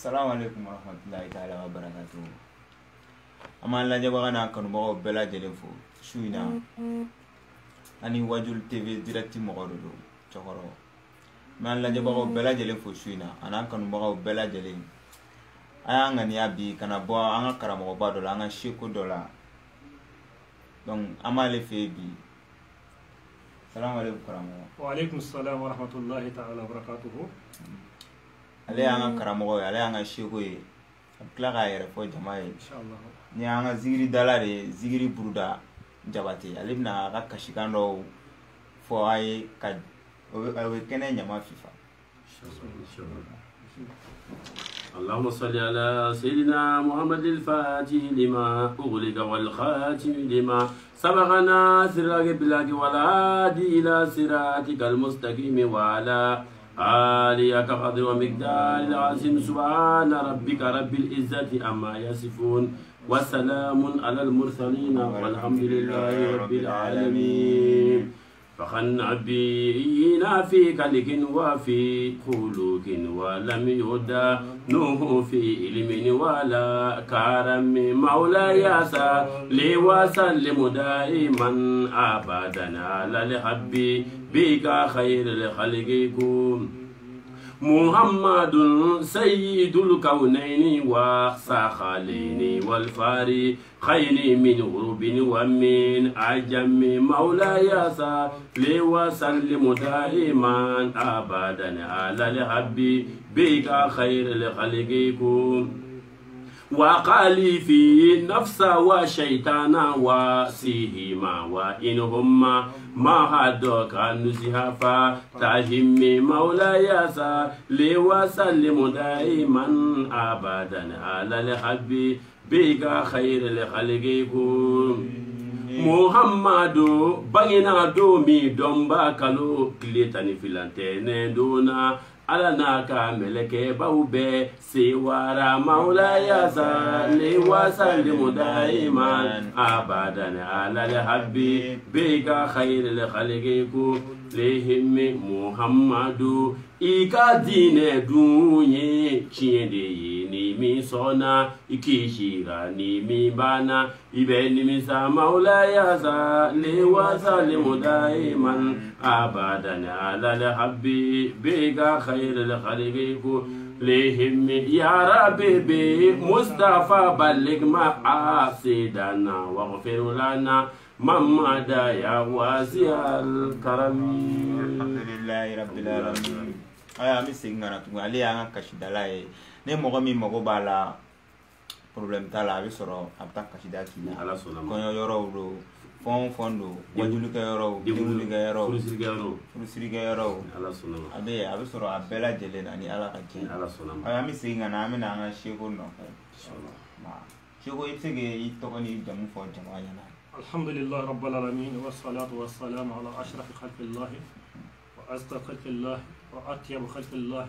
Assalamualaikum warahmatullahi taala wabarakatuh. Amal la jaba kana kanu bago bela jelen fo suina ani wajul tv direct mo do chokoro man la jaba bago bela jelen fo suina ana kanu bago bela jelen aya ngani abi kana bo anga karamo ba do la anga shiko do la donc amale fe bi. Assalamualaikum karamo. Wa alaikum assalam wa rahmatullahi ta'ala wa barakatuh. Ale anga karamo ale anga shiko ye kila ka yere fo jama ye Inshallah. ni anga zigiri dalare zigiri buruda jabate ale bina ka kashikando fo ay ka o kene nyama fifa. اللهم صل على سيدنا محمد الفاتح لما أغلق والخاتم لما سبقنا سراج بلاك والهادي إلى صراطك المستقيم وعلى آلك قدر ومقدار العظيم سبحان ربك رب العزة عما يصفون وسلام على المرسلين والحمد لله رب العالمين. فخن بينا في كلك وفي خلوق ولم يهدى نوح في علم ولا كرم مولاي صل وسلم دائما ابدا على الحب بك خير الخلق محمد سيد الكونين وساخلين والفارقين من غرب ومن عجم مولاي صل وسلم دائما ابدا على الحب بك خير الخلق وقالي في نفس وشيطانا وسيهما وإنهما ما هدوك نزها فتهم مولاي صل وسلم دائما أبدا على الحب بك خير الخلق محمد بغينا دومي دومبا كالو كليتاني فيلانتين دونا على ناكا ملك باوبي سوارا مولاي صل وسلم دائما ابدا على الحب بك خير الخلق لهم محمد إيكا دين دوني تشيندي نيمي صونا إكيشيرا نيمي بانا إبن مسا مولاي صل وسلم دائما أبدا على الحب بك خير الخلق لهم يا ربي بمصطفى بلغ مقاصدنا واغفر لنا محمد يا واسع الكرم. الحمد لله رب العالمين. aya mi singana tu ali anga kashida la e ne mogo mi mogo bala problem tala abi soro abta kashida kina ala sona ko yoro do fon fondo wajulu ka yoro dimulu ka yoro furusiri ka yoro ala sona abi soro abela jelen ani ala ka kin ala sona aya mi singana ami na anga sheko no inshallah ma sheko itsege itoko ni jamu fo jama yana. Alhamdulillah rabbil alamin wassalatu wassalamu ala ashraf khalqillah wa azka khalqillah وأطيب خلق الله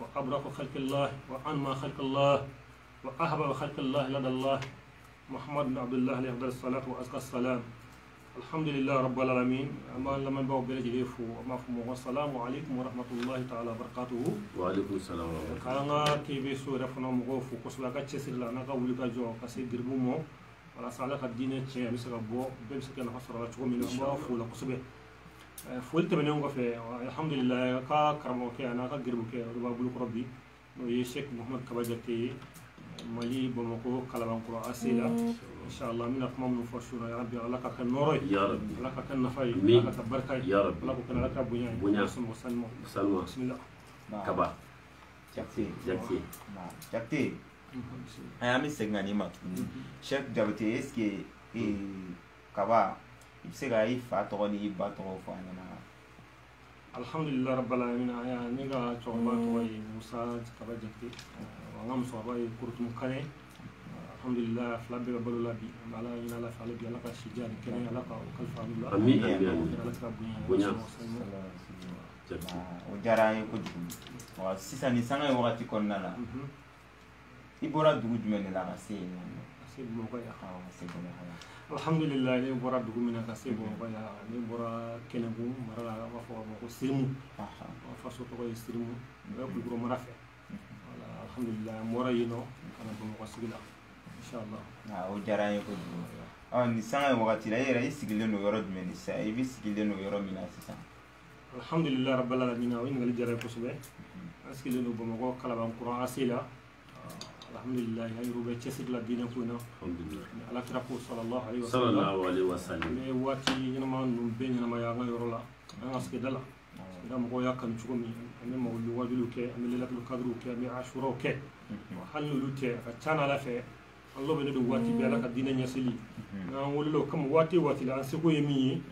وأبرك خلق الله وأنمى خلق الله وأحبب خلق الله لدى الله محمد بن عبد الله عليه الصلاة وأزكى السلام. الحمد لله رب العالمين. أما لما نبغى بلجي ليفو مفهوم والسلام عليكم ورحمة الله تعالى وبركاته. وعليكم السلام ورحمة الله. كأنا تي في سورة فنا مغوفو كسبة كتشسر لنا كولي كجوا كسي دربومو ولا سالك الدين تشي مسك أبو بمسك الحصر على شو من أبو فولا كسبة. فولت من يوم في الحمد لله كا كرموك أنا كا جربوك ربا بلوك ربي ويشك محمد كباجتي مالي بمكو كلام قرآن أسئلة إن شاء الله من أقمام نفرشنا يا ربي لك كن نوري يا رب لك كن نفاي لك تبركة يا رب لك كن لك بنيان بسم الله كبا jakti jakti aya mi singani ma chef jabate eske kaba ibsega ifa to ni ba to fa na. Alhamdulillah rabbil alamin. Aya niga chomba to Musa kabajati wangam so ba kurtum kane alhamdulillah flabbe balula bi mala ina la fala bi alaka shijani kene alaka kalfa alhamdulillah amin amin alaka bunya o jara ko jugu wa sisa ni sanga wakati konna la ibora dugu jumene la kase sebo ko ya hawa sebo la hawa. Alhamdulillah ni bora dugu mina ka sebo ko ya ni bora kenebu marala wa fo ko sirmu fa so to ko sirmu ba ku gro marafe wala alhamdulillah mora yino kana bo ko sigila inshallah o diyara n ye kojugu ni sanga ye wagati la e yɛrɛ i sigilen don yɔrɔ jumɛn de sisan i bɛ sigilen don yɔrɔ min na sisan alhamdulillah rabbil alamin o ɲininkali diyara kosɛbɛ an sigilen don bamakɔ kalabankura ase la alhamdulillah an yɛrɛw bɛ cɛsiri la diinɛ ko in na ni alakira ko sallallahu alaihi wasallam an bɛ waati ɲɛnama ninnu bɛɛ ɲɛnamaya an ka yɔrɔ la an ka sigida la sigida mɔgɔw y'a kanu cogo min an bɛ mawuludi wajuliw kɛ an bɛ lailatul qadriw kɛ an bɛ ashuraw kɛ hali n'olu tɛ a ka ca n'ala fɛ Allah bɛ ne don waati bɛɛ ala ka diinɛ ɲɛsili n'an wulila o kama waati o waati la an seko ye min ye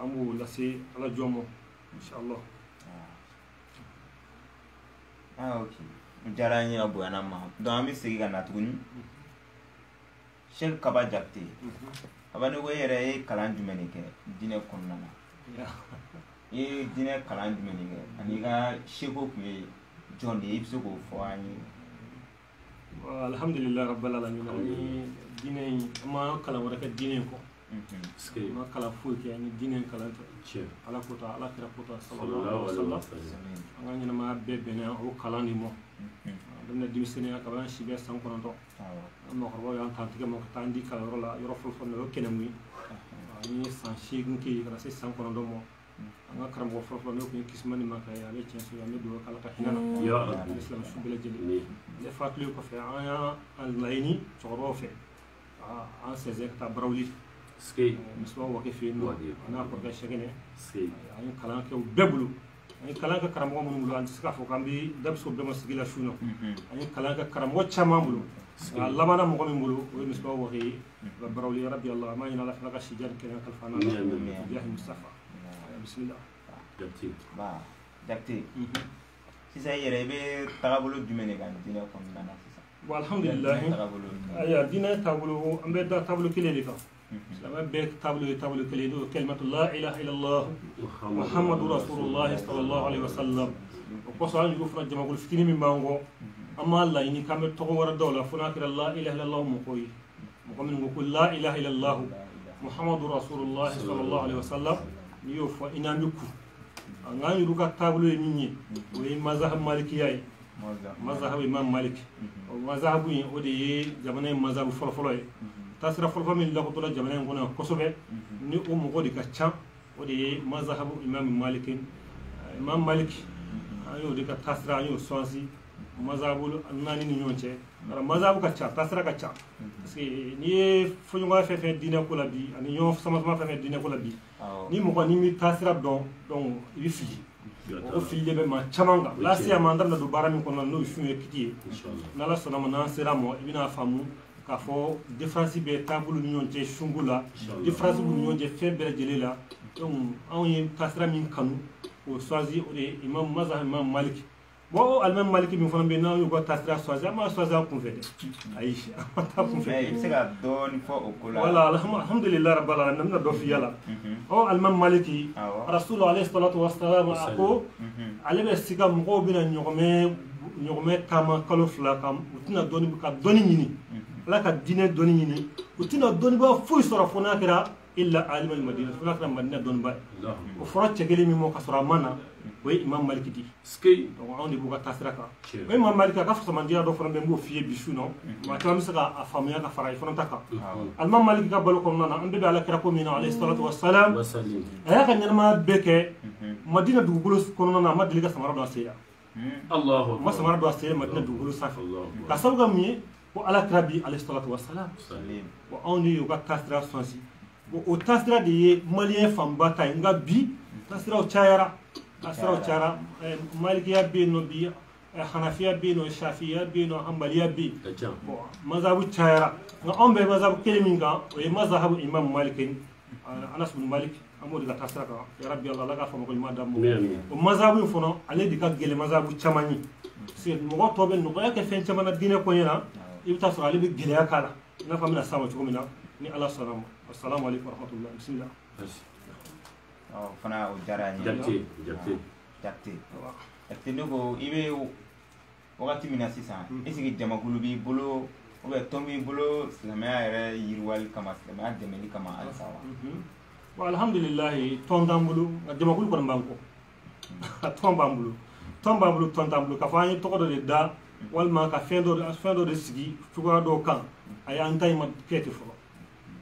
an b'o lase ala jɔn ma inshallah ok o diyara n ye a bonyana ma donc an bɛ segin ka na tuguni Sheikh Kaba Jakite Kaba ne ko e yɛrɛ ye kalan jumɛn de kɛ diinɛ kɔnɔna na i ye diinɛ kalan jumɛn de kɛ ani i ka seko tun ye jɔn de ye i bɛ se k'o fɔ an ye alhamdulillah rabbil alamin ni diinɛ in an ma kalan wɛrɛ kɛ diinɛ in kɔ an ma kalan foyi kɛ ni diinɛ in kalan tɛ ala kota ala kira kota sallallahu alaihi wasallam an ka ɲɛnamaya bɛɛ bɛnna o kalan de ma daminɛ denmisɛnninya ka ban si bɛ san 9 an mɔgɔkɔrɔbaw y'an ta tigɛ ma ka taa an di kalanyɔrɔ la yɔrɔ fɔlɔfɔlɔ o ye Kɛnɛmu ye an ye san 8 kɛ ka na se san 9 ma an ka karamɔgɔ fɔlɔfɔlɔ n'o tun ye Kismani Maka ye a bɛ tiɲɛ so an bɛ dugawu kɛ ala ka hinɛ na islam su bɛɛ lajɛlen ne fatuli kɔfɛ an y'an laɲini cɛkɔrɔbaw fɛ an sɛnsɛn ka taa Barawuli Misibaw Wake fɛ yen nɔ a n'a kɔrɔkɛ Sɛgɛnɛ an ye kalan kɛ u bɛɛ bolo an ye kalan kɛ karamɔgɔ minnu bolo an tɛ se k'a fɔ k'an bɛ dabiso bɛɛ ma sigi la su na an ye kalan kɛ karamɔgɔ caman bolo a labanna mɔgɔ min bolo o ye Misibaw Wake ye ka Barawuli yarabi Allah an b'a ɲini ala fana ka sijari kɛnɛ kalifa n'ala biyahi Mustafa bismillah Jakite sisan i yɛrɛ i bɛ tagabolo jumɛn de kan diinɛ kɔnɔna na sisan bon alhamdulillah ayiwa diinɛ taabolo an bɛ da taabolo kelen de kan silamɛ bɛɛ taabolo ye taabolo kelen n'o ye kalimatu la ilaha illallah muhammadu rasulullah sallallahu alaihi wasallam o kɔsɔn an yugu fana jamakulu fitinin min b'an kɔ an b'a laɲini k'an bɛ tɔgɔ wɛrɛ daw la fo n'a kɛra la ilaha illallah mɔgɔw ye mɔgɔ minnu ko ko la ilaha illallah muhammadu rasulullah sallallahu alaihi wasallam n'i y'o fɔ i n'an bɛ ku an k'an yɛrɛ ka taabolo ye min ye o ye mazhab malikiya ye mazhab imam malik o mazhabu in o de ye jamana in mazhabu fɔlɔfɔlɔ ye tasira fɔlɔfɔlɔ min lakodɔnna jamana in kɔnɔ kosɛbɛ ni o mɔgɔ de ka ca o de ye mazhabu imam malik imam malik an y'o de ka tasira an y'o sɔnsi mazhabu naani ni ɲɔgɔn cɛ mazhabu ka ca tasira ka ca parce que n'i ye fɔɲɔgɔnya fɛn fɛn diinɛ ko la bi ani ɲɔgɔn sama sama fɛn fɛn diinɛ ko la bi ni mɔgɔ n'i mi tasira dɔn donc i bɛ fili o fili de bɛ maa caman kan lasiya ma an da bɛna don baara min kɔnɔ n'o ye sun ye kiti ye n'ala sɔnna ma n'an sera ma i bɛna faamu k'a fɔ différence bɛ taabolo ni ɲɔgɔn cɛ sunko la différence b'u ni ɲɔgɔn cɛ fɛn bɛɛ lajɛlen la donc anw ye tasira min kanu o choisi o de ye imam mazhab imam malik bon o alimami maliki min fana bɛ yen n'an y'u ka tasira choisi an b'a choisi an kunfɛ dɛ ayi an ma taa kunfɛ i bɛ se ka dɔɔni fɔ o ko la voilà alhamdulillah rabbil alamin an bɛna dɔ f'i yala o alimami maliki rasulu alayhi salatu wasalam a ko ale bɛ siga mɔgɔw bɛna ɲɔgɔmɛ taama kalo 2 kan u tɛna ka dɔnni ɲini ala ka diinɛ dɔnni ɲini u tɛna dɔnniba foyi sɔrɔ fo n'a kɛra illa alimal madina fo n'a kɛra madina dɔnniba ye o fɔra cɛ kelen min ma ka sɔrɔ a ma na o ye imam maliki di donc anw de b'u ka tasira kan o imam maliki a ka fasamandiyya dɔ fana bɛ n b'o f'i ye bi su nɔ maa caman bɛ se k'a faamuya ka fara i fana ta kan alimami maliki ka balo kɔnɔna na an bɛɛ bɛ ala kira ko min na alayhi salatu wasalam a y'a ka ɲɛnamaya bɛɛ kɛ madina dugukolo kɔnɔna na a ma deli ka samara don a sen na ma samara don a sen madina dugukolo sanfɛ ka sababu kɛ mun ye ko ala kira bi alayhi salatu wasalam bon anw de y'u ka tasira sɔnsi bon o tasira de ye maliyɛn fanba ta ye nka bi tasiraw cayara malikiya bɛ yen nɔ bi hanafiya bɛ yen nɔ shafiya bɛ yen nɔ hanbaliya bɛ yen bon mazhabu cayara nka anw bɛ mazhabu kelen min kan o ye mazhabu imam malik anas bin malik an b'o de ka tasira kan yarabi ala ka faama ko ɲuman d'a ma o mazhabu in fana ale de ka gɛlɛn mazhabu caman ye parce que mɔgɔ tɔ bɛ nɔgɔya kɛ fɛn caman na diinɛ kɔɲɛ na i bɛ taa sɔrɔ ale bɛ gɛlɛya k'a la i n'a fɔ an bɛna s'a ma cogo min na ni ala sɔnna ma assalamu alaikum warahmatullahi bisimila fana o diyara n ye Jakite ne ko i bɛ wagati min na sisan est ce que jamakulu b'i bolo ou bien tɔn b'i bolo silamɛya yɛrɛ yiriwali kama silamɛya dɛmɛli kama halisa wa bon alhamdulilahi tɔn t'an bolo nka jamakulu kɔni b'an kɔ tɔn b'an bolo tɔn t'an bolo k'a fɔ an ye tɔgɔ dɔ de da walma ka fendo de sigi fuga do kan ay antay ma kete fo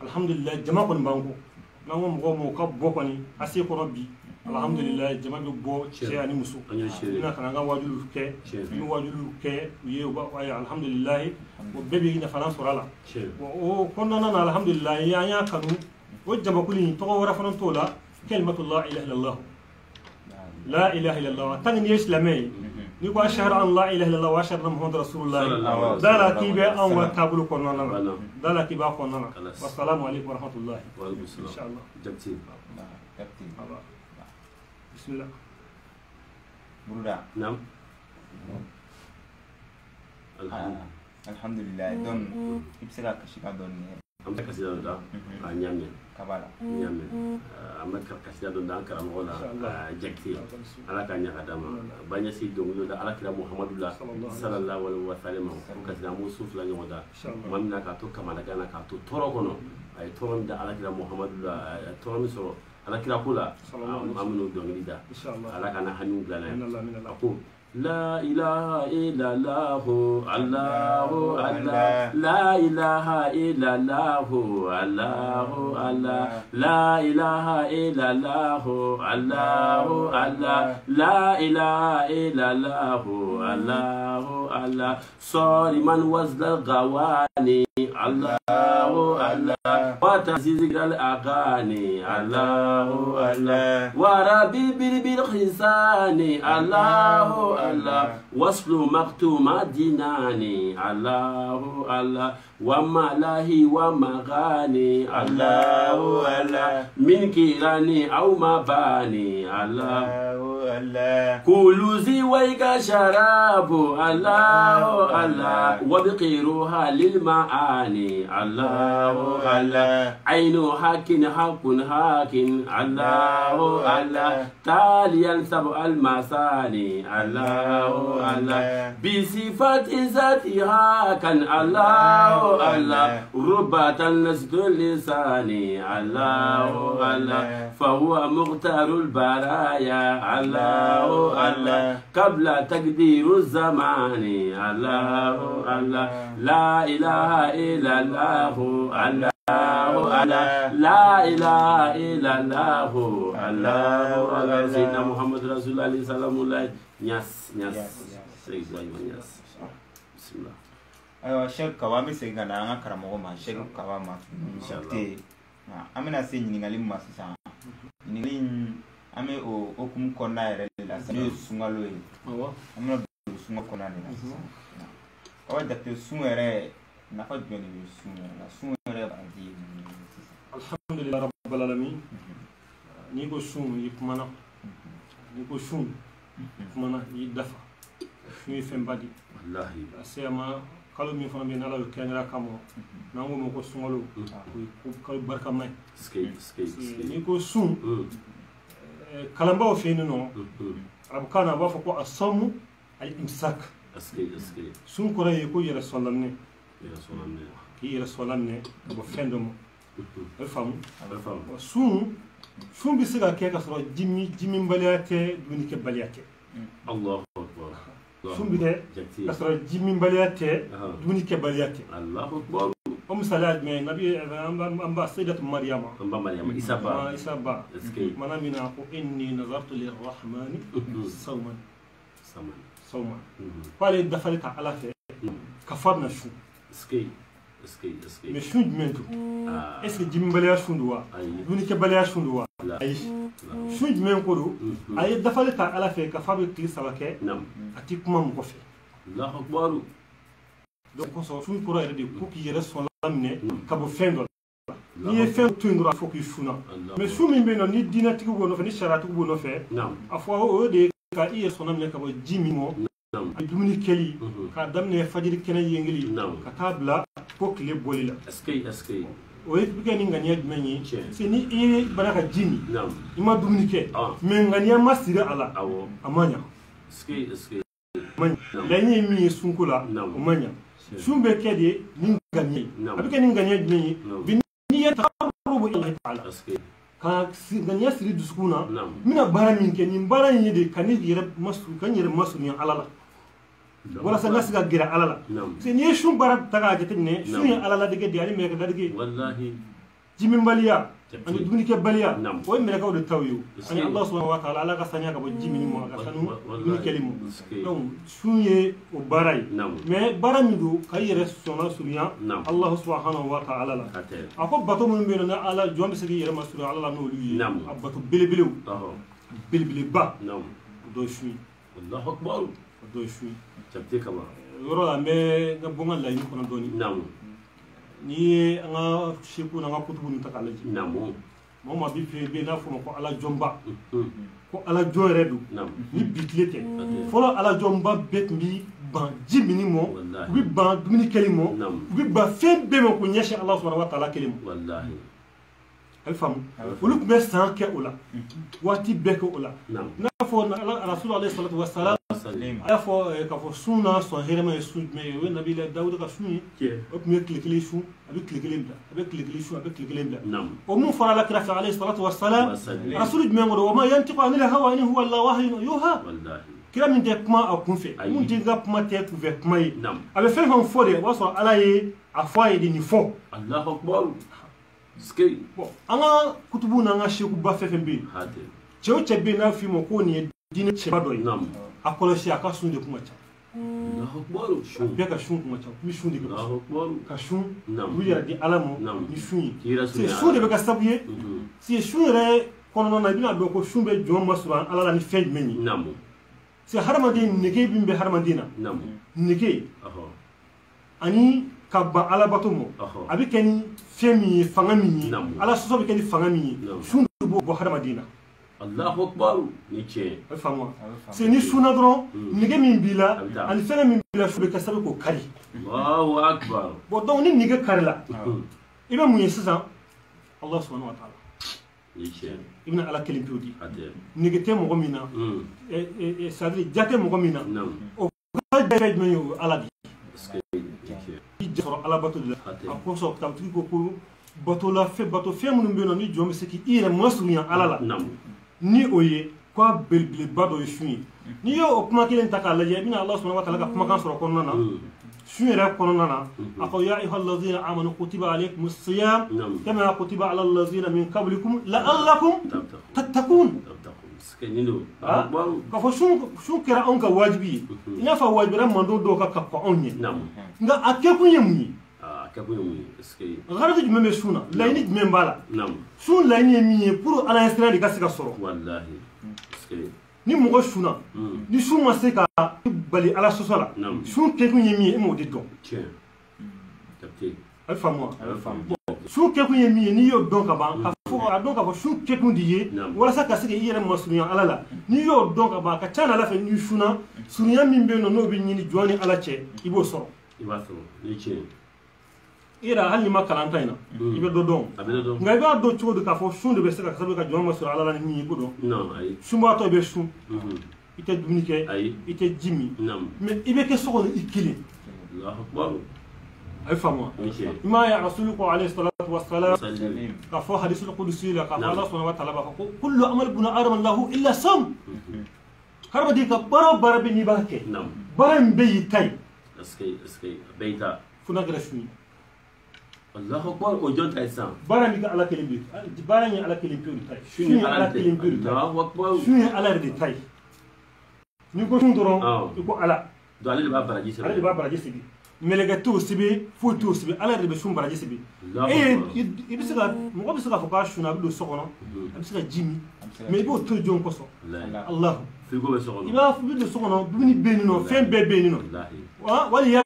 alhamdulillah jama kon banko nango mo ka bo koni ase ko rabbi alhamdulillah jama be bo che ani musu ina kana ga wajulu ke ni wajulu ke ye ba ay alhamdulillah wo bebe ina fana sorala o konna na alhamdulillah ya kanu o jama kuli to wara fana tola kalimatullah ilaha illallah la ilaha illallah tangni islamai ni ko ashhadu an la ilaha illallah wa ashhadu anna muhammadar rasulullah dala kibe an wa tabulu konna na dala kiba konna na wassalamu alaikum wa rahmatullahi wa alaikum assalam inshallah jakti bismillah Buruda nam alhamdulillah don ibsira kashika don ne amta kasida da nyamnya kabala nyamnya amta kasida don dan karam wala jakti ala kanya adama banya si dongo da ala kira muhammadullah sallallahu alaihi wasallam ko kasida musuf la nyoda mamna ka to kamala kana ka to toro kono ay toro da ala kira muhammadullah toro mi so ala kira kula amnu dongi da ala kana hanu gana ako لا إله إلا الله الله الله لا إله إلا الله الله الله لا إله إلا الله الله الله لا إله إلا الله الله الله صار من وزن الغواني الله الله وتزيد الأغاني الله الله وربي بالخزان الله الله وصل مكتوم ديناني الله الله وملاهي ومغاني الله الله من كيراني أو مباني الله الله كل زويك شراب الله الله وبقيروها للمعاني الله الله عين حق حق حق الله الله تاليا سبع المثاني الله الله بصفات ذاتها كان الله الله ربة نسد لساني الله الله فهو مختار البرايا الله الله قبل تقدير الزمان الله الله لا إله إلا الله الله الله لا إله إلا الله الله الله سيدنا محمد رسول الله صلى الله عليه وسلم نياس نياس بسم الله ayo shek kawami senga na nga karamogo ma shek kawama inshallah amina se nyingali masisa nyingali ame o okum kona ere la sa sungalo e amina sunga kona ni awa dakte sungere na fa joni sungere ba di alhamdulillah rabbil alamin ni ko sum yi kumana ni ko sum kumana yi dafa ni fembadi wallahi asema kalo min fana be nala kenra kamo nango mo ko sungalo ko kalo barka may skate ni ko sum kalamba o fini no abukana ba fa ko asamu al imsak skate sum ko ray ko yera solamne ki yera solamne bo fendo mo fam sum bi siga ke ka soro jimmi baliyate duni ke baliyate Allahu akbar sumbi de kasra jimmi baliyate duni ke baliyate Allahu akbar salad me nabi amba sayyidat maryama isaba mana mina ko inni nazartu lirrahmani sawman pale dafalita ala fe kafarna shu mais shu mentu est-ce que jimmi baliyate shunduwa duni ke baliyate shunduwa ay shu men ko do ay dafalita ala fe kafabe ti sabake ati kuma mo ko fe Allahu akbar donc on s'en fout pour aider pour qu'il reste son lamne kabo fendo ni fe tundura faut qu'il funa mais sou min be non ni dinati ko no fe ni sharatu ko no fe afwa o de ka iye son lamne kabo jimi mo dumuni keli ka damne fajiri kene yengili ka tabla ko kile bolila est-ce o yi bigani ngani menyi c'est ni e baraka jimi ima dumuni ke mais ngani masira ala amanya est-ce man lenye mi sunkula amanya sumbe kede ninganye abike ninganye dni biniya taqarrubu ila ta'ala ka nganya siri duskuna mina bara min ke ni bara yede kanil yere masu kan yere masu ni alala wala sa nasiga gira alala se ni shun barat taga jetne shun ya alala dige di ali me ka dige wallahi jimin baliya ani duni ke baliya o me ka o de tawyu ani allah subhanahu wa ta'ala ala ka sanya ka bo jimin mo ka sanu duni kelimo donc shun ye o baray mais barami do kayere sona suriya allah subhanahu wa ta'ala la ako bato mun be na ala jombe sigi yere masura ala no luyi abato belebelew belebele ba do shun allahu akbar do shun tabte kama yoro la me ga bonga la ni kono doni ni nga sheku na nga kutubu ni takalaji mama bi fe be na fo ko ala jomba ko ala joredu ni bitlete folo ala jomba bet mi ban jimini mo bi ban dumini kelimo bi ba fe be mo ko nyashi allah subhanahu wa ta'ala kelimo wallahi alfam ulu be san ke ola wati be ko ola na fo na rasul alayhi salatu wassalam ala fo ka fo sunna so herema sun me we nabi la daud ka sunni o me klikli sun avec klikli bla avec klikli sun avec klikli bla o mun fara la krafa alayhi salatu wassalam rasul me ngodo ma yantiqu anil hawa in huwa allah wahyu yuha wallahi kira min de kuma a kun fe mun dinga kuma te ku ve kuma yi abe fe han fo de waso ala yi a fo yi ni fo allahu akbar skay bon anga kutubu na nga sheku ba fe fe bi chew chebe na fi mo ko ni dine cheba do a kolosi aka sun de kuma cha allahu akbar shun be ka shun kuma cha mi shun de ka shun wi ya di alamo ni shun c'est shun de be ka sabuye si shun re kono na bina do ko shun be jom masura ala la ni fe menni c'est harmadin nege bimbe harmadina nege ani kabba ala batomo abi keni femi fangami ala soso be keni fangami shun bo harmadina allahu akbar ni che famo c'est ni shuna dron nige min bila ani fene min bila shube ka sabe ko kari allahu akbar bo donc ni nige karla ibe mu yesisan allah subhanahu wa ta'ala ni che ibn ala kelim pudi nige te mo gomina e sadri jate mo gomina o ka dere men yo ala di di soro ala batul a ko so tam tri ko batola fe bato fe mun be no ni jom se ki ire masunya ala la ni oye kwa belbele bado yeshuni ni yo okuma kilen takalaje bina allah subhanahu wa ta'ala ka kuma kan soro kono na shuni ra kono na ako ya ayyuhal ladhina amanu kutiba alaykumus siyam kama kutiba alal ladhina min qablikum la'allakum tattaqun ka fo shun kera on ka wajibi ina fa wajibi ran mando do ka ko onye nga akeku yemuni غرض جمع سونا لايني جمع بالا سون لايني مية برو على إنسان اللي كاسك الصرف والله ni mɔgɔ suna ni sun ma se ka bali ala sɔsɔ la sun kɛkun ye min ye e m'o de dɔn a bɛ faamu wa sun kɛkun ye min ye n'i y'o dɔn ka ban ka fɔ a dɔn ka fɔ sun kɛkun de ye walasa ka se ka i yɛrɛ masurunya ala la n'i y'o dɔn ka ban a ka ca ala fɛ n'i suna surunya min bɛ yen nɔ n'o bɛ ɲini jɔn ni ala cɛ i b'o sɔrɔ ira hali ma kalanta ina ibe do don nga ibe do chodo ka fo shunde be saka sabe ka joma sur ala la ni ko do non ay shumba to be shun ite dumnike ite jimi mais ibe ke so ko ikili allah akbar ay famo ma ya rasulullahi alayhi salatu wassalam ka fo hadithul qudsi la ka allah subhanahu wa ta'ala ba ko kullu amal ibn adam lahu illa sam harba di ka bara be ni barake baram be yitay askay beita funa grashuni Allah akbar o jonta isan bara mi ga ala kelimbi bara ni ala kelimbi tay shuni ala kelimbi tay Allah akbar shuni ala de tay ni ko shun doron ko ala do ala ba baraji sibi ala ba baraji sibi melega to sibi fo to sibi ala de be shun baraji sibi e ibisiga mo ibisiga fo ka shuna bi do sokono ibisiga jimi mais bo to jon ko so Allah fi go be sokono iba fi do sokono dumi be ni no fen be ni no wa wali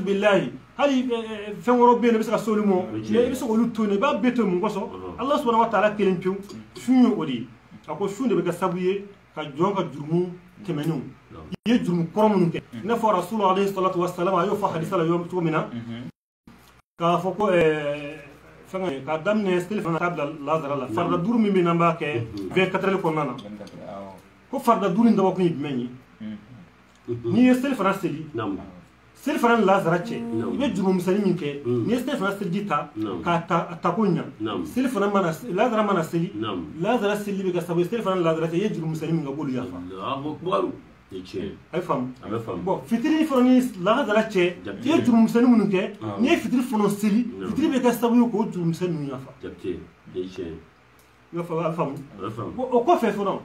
billahi hali fen woro be ne bisa solumo ne bisa ko lutone ba beto mun goso allah subhanahu wa ta'ala kelen piu shunyo odi ako shunde be ga sabuye ka jonga jurmu temenu ye jurmu koromun ke na fa rasulullah alayhi salatu wassalam ayo fa hadith la yom tumina ka foko fanga ka damne stelefana tabla lazara la farda durmi min namba ke 24 ko nana ko farda durin da ko ni menyi ni stelefana seli seli fana lazara cɛ i bɛ juru misɛnnin min kɛ n'i ye seli fana seliji ta k'a ta ko ɲa seli fana mana lazara mana seli lazara seli bɛ kɛ sababu ye seli fana lazara cɛ i ye juru misɛnnin min ka b'olu yafa a ye faamu bon fitiri fana ni lazara cɛ i ye juru misɛnnin minnu kɛ n'i ye fitiri fana seli fitiri bɛ kɛ sababu ye k'o juru misɛnnin ninnu yafa i b'a faamu bon o kɔfɛ fana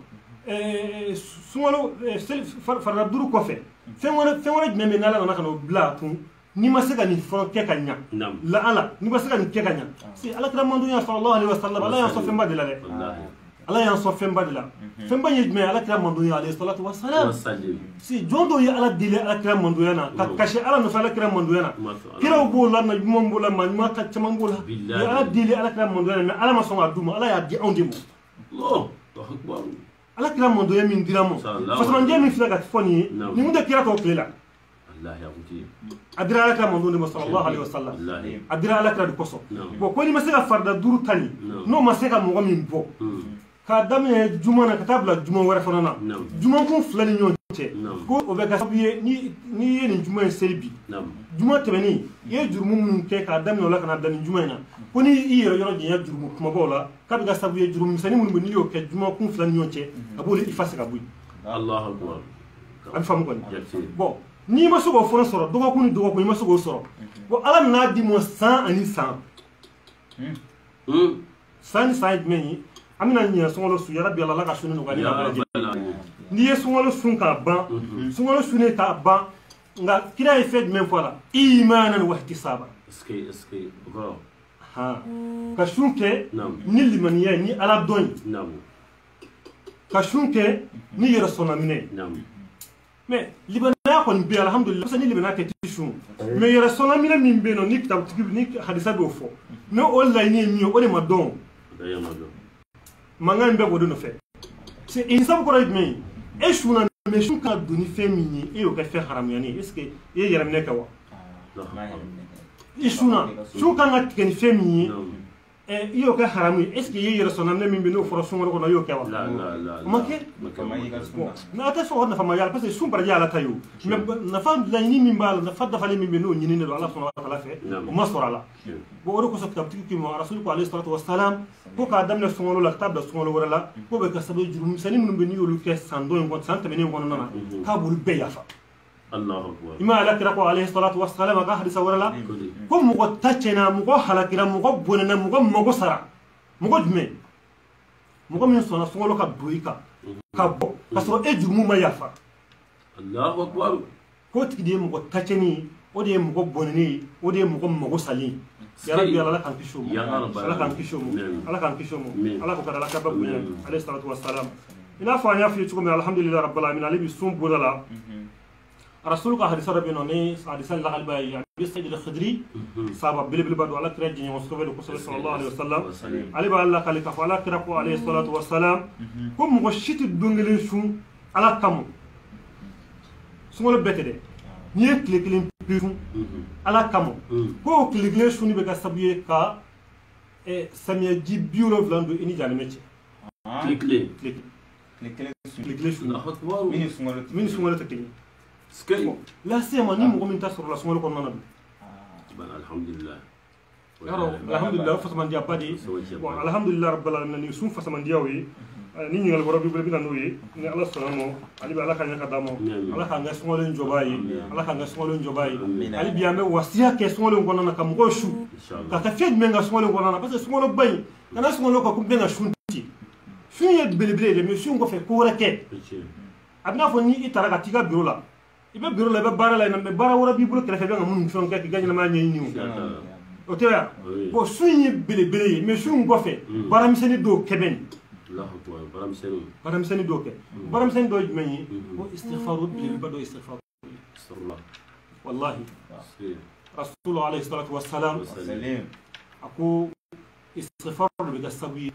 sunkalo farida duuru kɔfɛ fɛn wɛrɛ jumɛn bɛ n'Ala nana ka n'o bila a kun n'i ma se ka nin fɛn kɛ ka ɲa la ala n'i ma se ka nin kɛ ka ɲa si alakira mandunya sallallahu alaihi wasallam ala y'an sɔn fɛnba de la dɛ ala y'an sɔn fɛnba de la fɛnba ye jumɛn ye alakira mandunya alayhi salatu wassalam si jɔn dɔw ye ala deli alakira mandunya na ka kasi ala nɔfɛ alakira mandunya na kiraw b'o la najuman b'o la maɲuman ka caman b'o la u ye ala deli alakira mandunya na mais ala ma sɔn k'a d'u ma ala y'a di anw de ma alakira mandunya min dira ma fasamandiya min filɛ ka fɔ nin ye nin kun tɛ kira tɔw tile la a dira alakira mandunya de ma sallallahu alaihi wasallam a dira alakira de kɔsɔn bon ko n'i ma se ka farida duuru ta nin n'o ma se ka mɔgɔ min bɔ k'a daminɛ juma na ka taa bila juma wɛrɛ fana na juma kun fila ni ɲɔgɔn cɛ ko o bɛ kɛ sababu ye n'i ye nin juma in seli bi juma tɛmɛnen i ye jurumu minnu kɛ k'a daminɛ o la ka na bila nin juma in na ko ni i yɛrɛ yɔrɔ janya jurumu kumabaw la k'a bɛ kɛ sababu ye jurumu misɛnnin minnu bɛ n'i y'o kɛ juma kun fila ni ɲɔgɔn cɛ a b'olu effacer ka bɔ yen a bɛ faamu kɔni bon n'i ma se k'o fana sɔrɔ dɔgɔkun ni dɔgɔkun i ma se k'o sɔrɔ bon ala nan'a di ma san ani san san ni san ye jumɛn ye an bɛna ɲinɛ sunkalo su yarabi ala ka sun nɔgɔya ni ka bɛɛ lajɛlen n'i ye sunkalo sun k'a ban sunkalo sunnen k'a ban nka kira ye fɛn jumɛn fɔ a la imanan wa ihtisaban ka sun kɛ ni limaniya ye ni ala dɔn ye ka sun kɛ ni yɛrɛ sɔnna minɛ mais libanaya kɔni bɛ yen alhamdulilah parce que ni libanaya kɛ ti sun mais yɛrɛ sɔnna minɛ min bɛ yen nɔ ni kitabutigi ni hadisa b'o fɔ ni o laɲini ye min ye o de ma dɔn mankan bɛɛ b'o de nɔfɛ c'est hisabu kɔrɔ ye jumɛn ye e sunna mais sun ka don ni fɛn min ye e y'o kɛ fɛn haramuyanen ye est ce que i ye yɛrɛ minɛ kɛ wa i sunna sun kan ka tigɛ ni fɛn min ye i y'o kɛ haramu ye est ce que i ye yɛrɛ sɔnna minɛ min bɛ n'o fɔra sunkalo kɔnɔ i y'o kɛ wa o ma kɛ mais a tɛ sɔn o nafa ma yala parce que sun baraji ala ta ye o mais nafa laɲini min b'a la nafa dafalen min bɛ n'o ɲininen don ala sɔnna wa taala fɛ o ma sɔrɔ a la bon o de kosɔn kitabutigi k'i ma rasulu ko alayhi salatu wasalam ko k'a daminɛ sunkalo la ka taa bila sunkalo wɛrɛ la k'o bɛ kɛ sababu ye jurumisɛnnin minnu bɛ n'i y'olu kɛ san dɔ in kɔnɔ san tɛmɛnen kɔnɔna na k'a b'olu bɛɛ yafa ima alakira ko alayhi salatu wasalam a ka hadisa wɛrɛ la ko mɔgɔ ta tiɲɛna mɔgɔ halakira mɔgɔ bɔnɛna mɔgɔ mago sara mɔgɔ jumɛn mɔgɔ min sɔnna sunkalo ka don i kan ka bɔ ka sɔrɔ e jurumu ma yafa k'o tigi de ye mɔgɔ ta tiɲɛni ye o de ye mɔgɔ bɔnɛni ye o de ye mɔgɔ mago salen ye yarabi ala k'an kisi o ma ala k'an kisi o ma ala k'an kisi o ma ala ko ka da ala ka ba bonya alayhi salatu wasalam i n'a fɔ an y'a f'i ye cogo min alhamdulilahi rabbil alamin ale bi sun bonda la rasul ka hadisa dɔ bɛ yen nɔ ni hadisa lagaliba ye abi saïd al-khudri sahaba belebeleba don ala kira jɛɲɔgɔn kosɛbɛ don kosɛbɛ sallallahu alaihi wasallam ale b'a lakale k'a fɔ ala kira ko alayhi salatu wasalam ko mɔgɔ si tɛ don kelen sun ala kama sunkalo bɛɛ tɛ dɛ n'i ye tile kelen pe sun ala kama ko o tile kelen sunni bɛ kɛ sababu ye ka samiyaji 70 don i ni jahanɛmɛ cɛ tile kelen sun min ni sunkalo tɛ kelen la sema ni mɔgɔ min ta sɔrɔ la sunkalo kɔnɔna na don alhamdulilah o fasamandiya ba de ye bon alhamdulilah rabbil alamin ni sun fasamandiyaw ye ni ɲininkali wɛrɛ b'i bolo i bɛ na n'o ye ni ala sɔnna ma hali bi ala ka ɲɛ ka d'a ma ala k'an kɛ sunkalo in jɔbaa ye ala k'an kɛ sunkalo in jɔbaa ye hali bi an bɛ wasiya kɛ sunkalo in kɔnɔna na ka mɔgɔw su ka kɛ fɛn jumɛn ka sunkalo in kɔnɔna na parce que sunkalo ba in kana sunkalo ka ko bɛn ka sun ci sun ye belebele ye mais sun kɔfɛ ko wɛrɛ kɛ a bɛ n'a fɔ ni i taara ka t'i ka bureau la i bɛ bureau la i bɛ baara la yen mais baara wɛrɛ b'i bolo kɛrɛfɛ i bɛ ka mun fɛnw kɛ k'i ka ɲɛnamaya ɲɛɲini o tɛ ya bon sun ye belebele ye mais sun kɔfɛ baaramisɛnnin dɔw kɛ bɛ nin baaramisɛnnin dɔw kɛ baaramisɛnnin dɔw ye jumɛn ye ko istighfaru belebeleba dɔ istighfaru wallahi rasulu alayhi salatu wasalam a ko istighfaru de bɛ kɛ sababu ye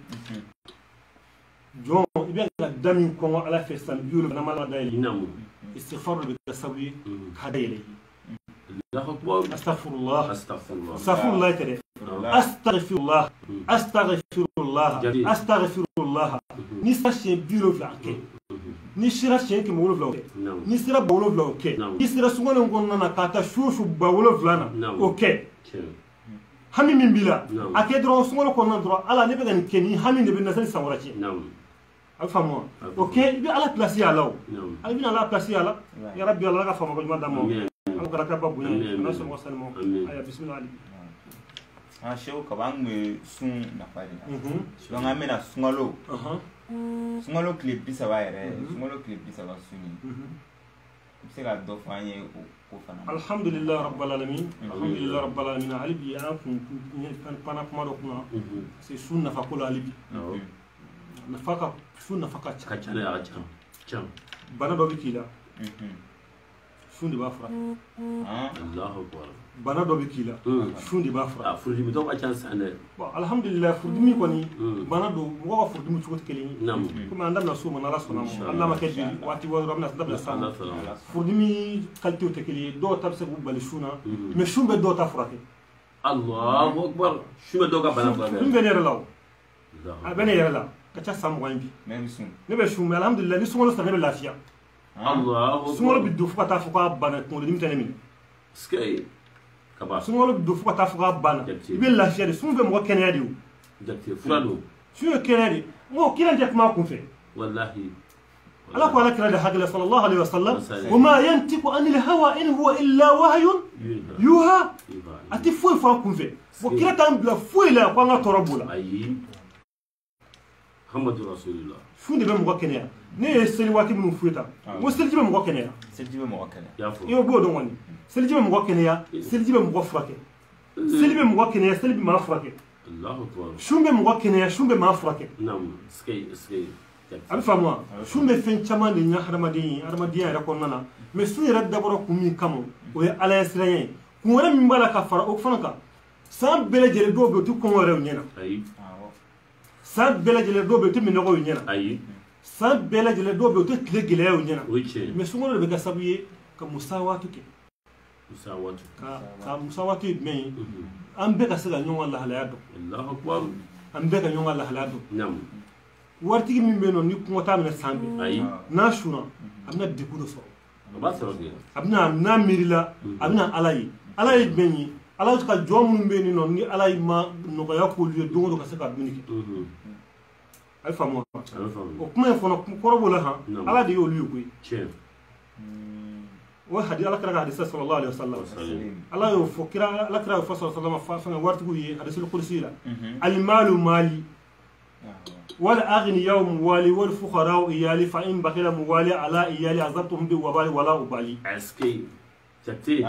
jɔn i bɛ ka da min kɔngɔ ala fɛ san 70 n'ama la dayɛlɛ istighfar de bɛ kɛ sababu ye k'a dayɛlɛ astagfirullah astagfirullah tɛ dɛ astagfirullah astagfirullah astagfirullah ni sa siɲɛ 70 kɛ ni sira siɲɛ kɛmɛ wolonwula o kɛ ni sira ba wolonwula o kɛ ni sira sunkalo kɔnɔna na k'a ta su o su ba wolonwula na o kɛ hami min b'i la a kɛ dɔrɔn sunkalo kɔnɔna dɔrɔn ala ne bɛ ka nin kɛ ni hami de bɛ na sani san wɛrɛ cɛ a bɛ faamu wa o kɛ i bɛ ala pilasi y'a la o i bɛna ala pilasi y'a la yarabi ala ka faama ko ɲuman d'a ma ala ka alakira ba bonya ala sɔn ka sani ma aya bisimila ali sew ka ban bɛ sun nafa de la donc an bɛna sunkalo sunkalo tile 30 yɛrɛ sunkalo tile 30 sun ye i bɛ se ka dɔ fɔ an ye o ko fana alhamdulilayi rabbil alamin alhamdulilayi rabbil alamin hali bi an kun pana kuma dɔ kunna c'est sun nafa ko la hali bi nafa ka sun nafa ka ca bana dɔ bɛ k'i la sun de b'a fura bana dɔ bɛ k'i la sun de b'a fura furudimi dɔw ka ca san dɛ bon alhamdulilayi furudimi kɔni bana don mɔgɔ ka furudimi cogo tɛ kelen ye komi an da bɛna so ma n'ala sɔnna ma hali n'a ma kɛ bi waati wɛrɛ an bɛna da san furudimi qualité tɛ kelen ye dɔw ta bɛ se k'u bali sun na mais sun bɛ dɔw ta furakɛ Allahu akbar sun bɛ dɔw ka bana furakɛ sun bɛ ne yɛrɛ la o a bɛ ne yɛrɛ la ka ca san 20 bi ne bɛ sun mais alhamdulilayi ni sunkalo sera ne bɛ lafiya sunkalo bɛ don fo ka taa fɔ k'a banna kunkolodimi tɛ ne minɛ sunkalo bɛ don fo ka taa fɔ k'a banna i bɛ lafiya de sun bɛ mɔgɔ kɛnɛya de o sun ye kɛnɛya de mɔgɔ kira tɛ kuma a kun fɛ ala ko ala kira de hakili sallallahu alaihi wasallam wa ma yantiqu anil hawa in huwa illa wahyun yuha a tɛ foyi fɔ a kun fɛ bon kira t'an bila foyi la ko an ka tɔɔrɔ b'o la Muhammadu Rasulullah sun de bɛ mɔgɔ kɛnɛya ne ye seli waati minnu f'u ye tan ko seliji bɛ mɔgɔ kɛnɛya i b'o dɔn kɔni seliji bɛ mɔgɔ kɛnɛya seliji bɛ mɔgɔ furakɛ seli bɛ mɔgɔ kɛnɛya seli bɛ maa furakɛ sun bɛ mɔgɔ kɛnɛya sun bɛ maa furakɛ a bɛ faamu wa sun bɛ fɛn caman de ɲɛ hadamaden ye hadamadenya yɛrɛ kɔnɔna na mais sun yɛrɛ dabɔra kun min kama o ye ala ye siranya ye kun wɛrɛ min b'a la ka fara o fana kan san bɛɛ lajɛlen dɔw bɛ u tɛ kɔngɔ yɛrɛ u ɲɛ na san bɛɛ lajɛlen dɔw bɛ u tɛ minɔgɔ u ɲɛ na san bɛɛ lajɛlen dɔw bɛ u tɛ tile gɛlɛya u ɲɛ na mais sunkalo de bɛ kɛ sababu ye ka musawatu kɛ ka musawatu ye jumɛn ye an bɛɛ ka se ka ɲɔgɔn ka lahalaya dɔn an bɛɛ ka ɲɔgɔn ka lahalaya dɔn waritigi min bɛ yen nɔ ni kɔngɔ t'a minɛ san bɛɛ n'a sunna a bɛna degun dɔ sɔrɔ a bɛna n'a miirila a bɛna ala ye ala ye jumɛn ye ala ka jɔn minnu bɛ yen nɔ ni ala ye ma nɔgɔya k'olu ye don o don ka se ka dumuni kɛ a bɛ faamu wa o kuma in fana kɔrɔ b'o la han ala de y'olu ye koyi o hadi ala kira ka hadisa sallallahu alaihi wasallam ala y'o fɔ kira ala kira y'o fɔ sallallahu alaihi wasallam waritigiw ye hadisul kursi la alimalu mali wal aghniyaw muwali wal fuqara iyali fa in bakhila muwali ala iyali azabtum bi wabali wala ubali aski jati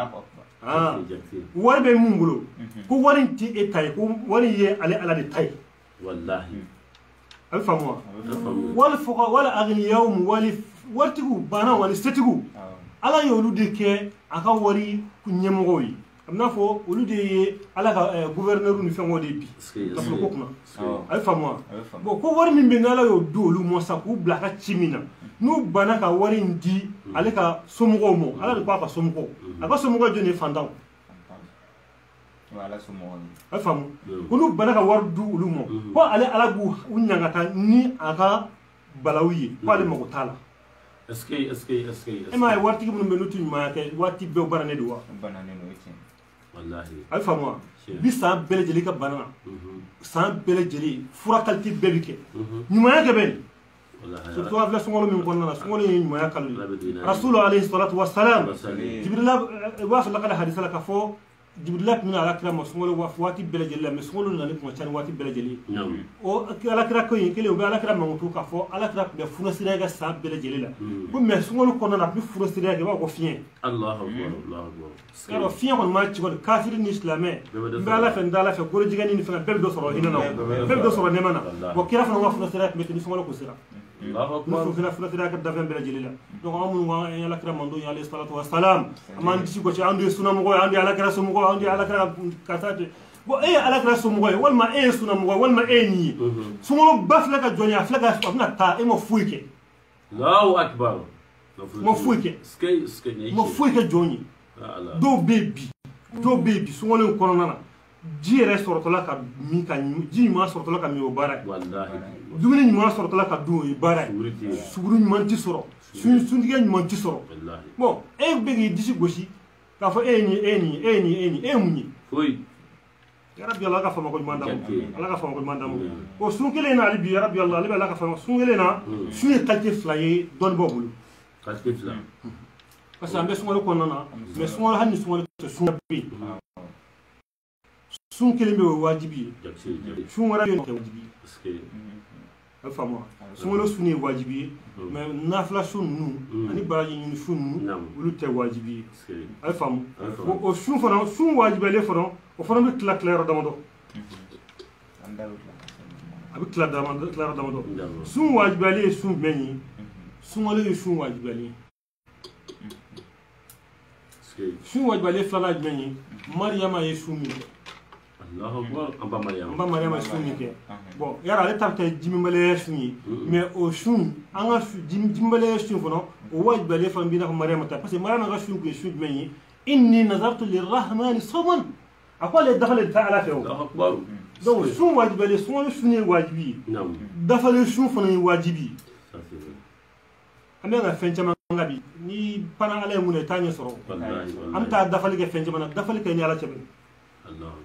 wari bɛ mun bolo ko wari tɛ e ta ye ko wari ye ale ala de ta ye wallahi a bɛ faamu wa wal fuqara wal aghniyaw muwali waritigiw bana wali setigiw ala y'olu de kɛ a ka wari ɲɛmɔgɔw ye a bɛ n'a fɔ olu de ye ala ka gouverneur ni fɛngɛw de bi nafolo ko kunna a bɛ faamu wa bon ko wari min bɛ n'ala y'o di olu ma sa k'u bila a ka ci min na n'u banna ka wari in di ale ka somɔgɔw ma ala de ko a ka somɔgɔw a ka somɔgɔw jɔn ye fantanw a bɛ faamu ko n'u banna ka wari di olu ma ko ale ala b'u ɲangata ni a ka balawu ye ko ale mago t'a la e ma ye waritigi minnu bɛ n'u tɛ ɲumanya kɛ waati bɛɛ bananen don wa a bɛ faamu wa bi san bɛɛ lajɛlen ka bana na san bɛɛ lajɛlen fura qualité bɛɛ bɛ kɛ ɲumanya kɛ bɛ surtout a filɛ sunkalo min kɔnɔna na sunkalo ye ɲumanya kalo ye rasulu alayhi salatu wa salam jibirila i b'a sɔrɔ lakale hadisa la ka fɔ jibirila tun bɛna alakira ma sunkalo waati bɛɛ lajɛlen la mais sunkalo nana kuma ca ni waati bɛɛ lajɛlen o alakira ko in kelen u bɛ alakira mankutu k'a fɔ alakira tun bɛ funesiraya kɛ san bɛɛ lajɛlen la ko mais sunkalo kɔnɔna na a tun bɛ funesiraya kɛ i b'a fɔ ko fiɲɛ yarɔ fiɲɛ kɔni ma ci kɔni kafiri ni silamɛ n bɛ ala fɛ n tɛ ala fɛ golojigɛni ni fɛn bɛɛ bɛ dɔ sɔrɔ hinɛ na bɛɛ bɛ dɔ sɔrɔ nɛɛma na bon kira fana ka funesiraya tun bɛ ten ni sunkalo kun sera funesiraya kɛ dafɛn bɛɛ lajɛlen la donc an minnu an ye alakira manto ye alayhi salatu wa salam an b'an disi gosi an de ye sunamɔgɔ ye an de ye alakira somɔgɔ an de ye alakira karisa de bon e ye alakira somɔgɔ ye walima e ye sunamɔgɔ ye walima e ye nin ye sunkalo ba filɛ ka jɔn ye a filɛ ka a bɛna taa e ma foyi kɛ Allahu akbar ma foyi kɛ ma foyi kɛ jɔn ye dɔw bɛ yen bi sunkalo in kɔnɔna na ji yɛrɛ sɔrɔtɔla ka min ka ji ɲuman sɔrɔtɔla ka min o baara ye dumuni ɲuman sɔrɔtɔla ka dun o ye baara ye suguru ɲuman ti sɔrɔ suntigɛ ɲuman ti sɔrɔ bon e bɛ k'i disi gosi k'a fɔ e ye nin e ye nin e ye nin e ye nin e ye mun ye foyi yarabi ala ka fama ko ɲuman d'amu ala ka fama ko ɲuman d'amu o sun kelen na hali bi yarabi ala ale bɛ ala ka fama sun kelen na sun ye qualité fila ye dɔnnibaaw bolo qualité fila parce que an bɛ sunkalo kɔnɔna na mais sunkalo hali ni sunkalo tɛ sun bɛ yen sun kelen bɛ o ye wajibi ye sun wɛrɛ bɛ yen o tɛ wajibi ye a bɛ faamu wa sunkalo sun ye wajibi ye mais nafila sun ninnu ani baraji ɲini sun ninnu olu tɛ wajibi ye a bɛ faamu o sun fana sun wajibiyalen fana o fana bɛ tila yɔrɔ damadɔ a bɛ tila yɔrɔ damadɔ sun wajibiyalen ye sun jumɛn ye sunkalo ye sun wajibiyalen ye sun wajibiyalen filanan jumɛn ye mariyama ye sun min kɛ an ba mariyama ye sun min kɛ bon yala ale ta bɛ kɛ jimibaliya sun ye mais o sun an ka jimibaliya sun fana o wajibiyalen fana b'i n'a fɔ mariyama ta parce que mariyama ka sun tun ye sun jumɛn ye inni nazartu lirrahmani sawman a ko ale dafalen tɛ ala fɛ o donc sun wajibiyalen sunkalo sun ye wajibi ye dafalen sun fana ye wajibi ye an bɛ ka fɛn caman ka bi ni pana ala ye mun ye t'a ɲɛ sɔrɔ an bɛ taa dafali kɛ fɛn caman na dafali kɛ ni ala cɛ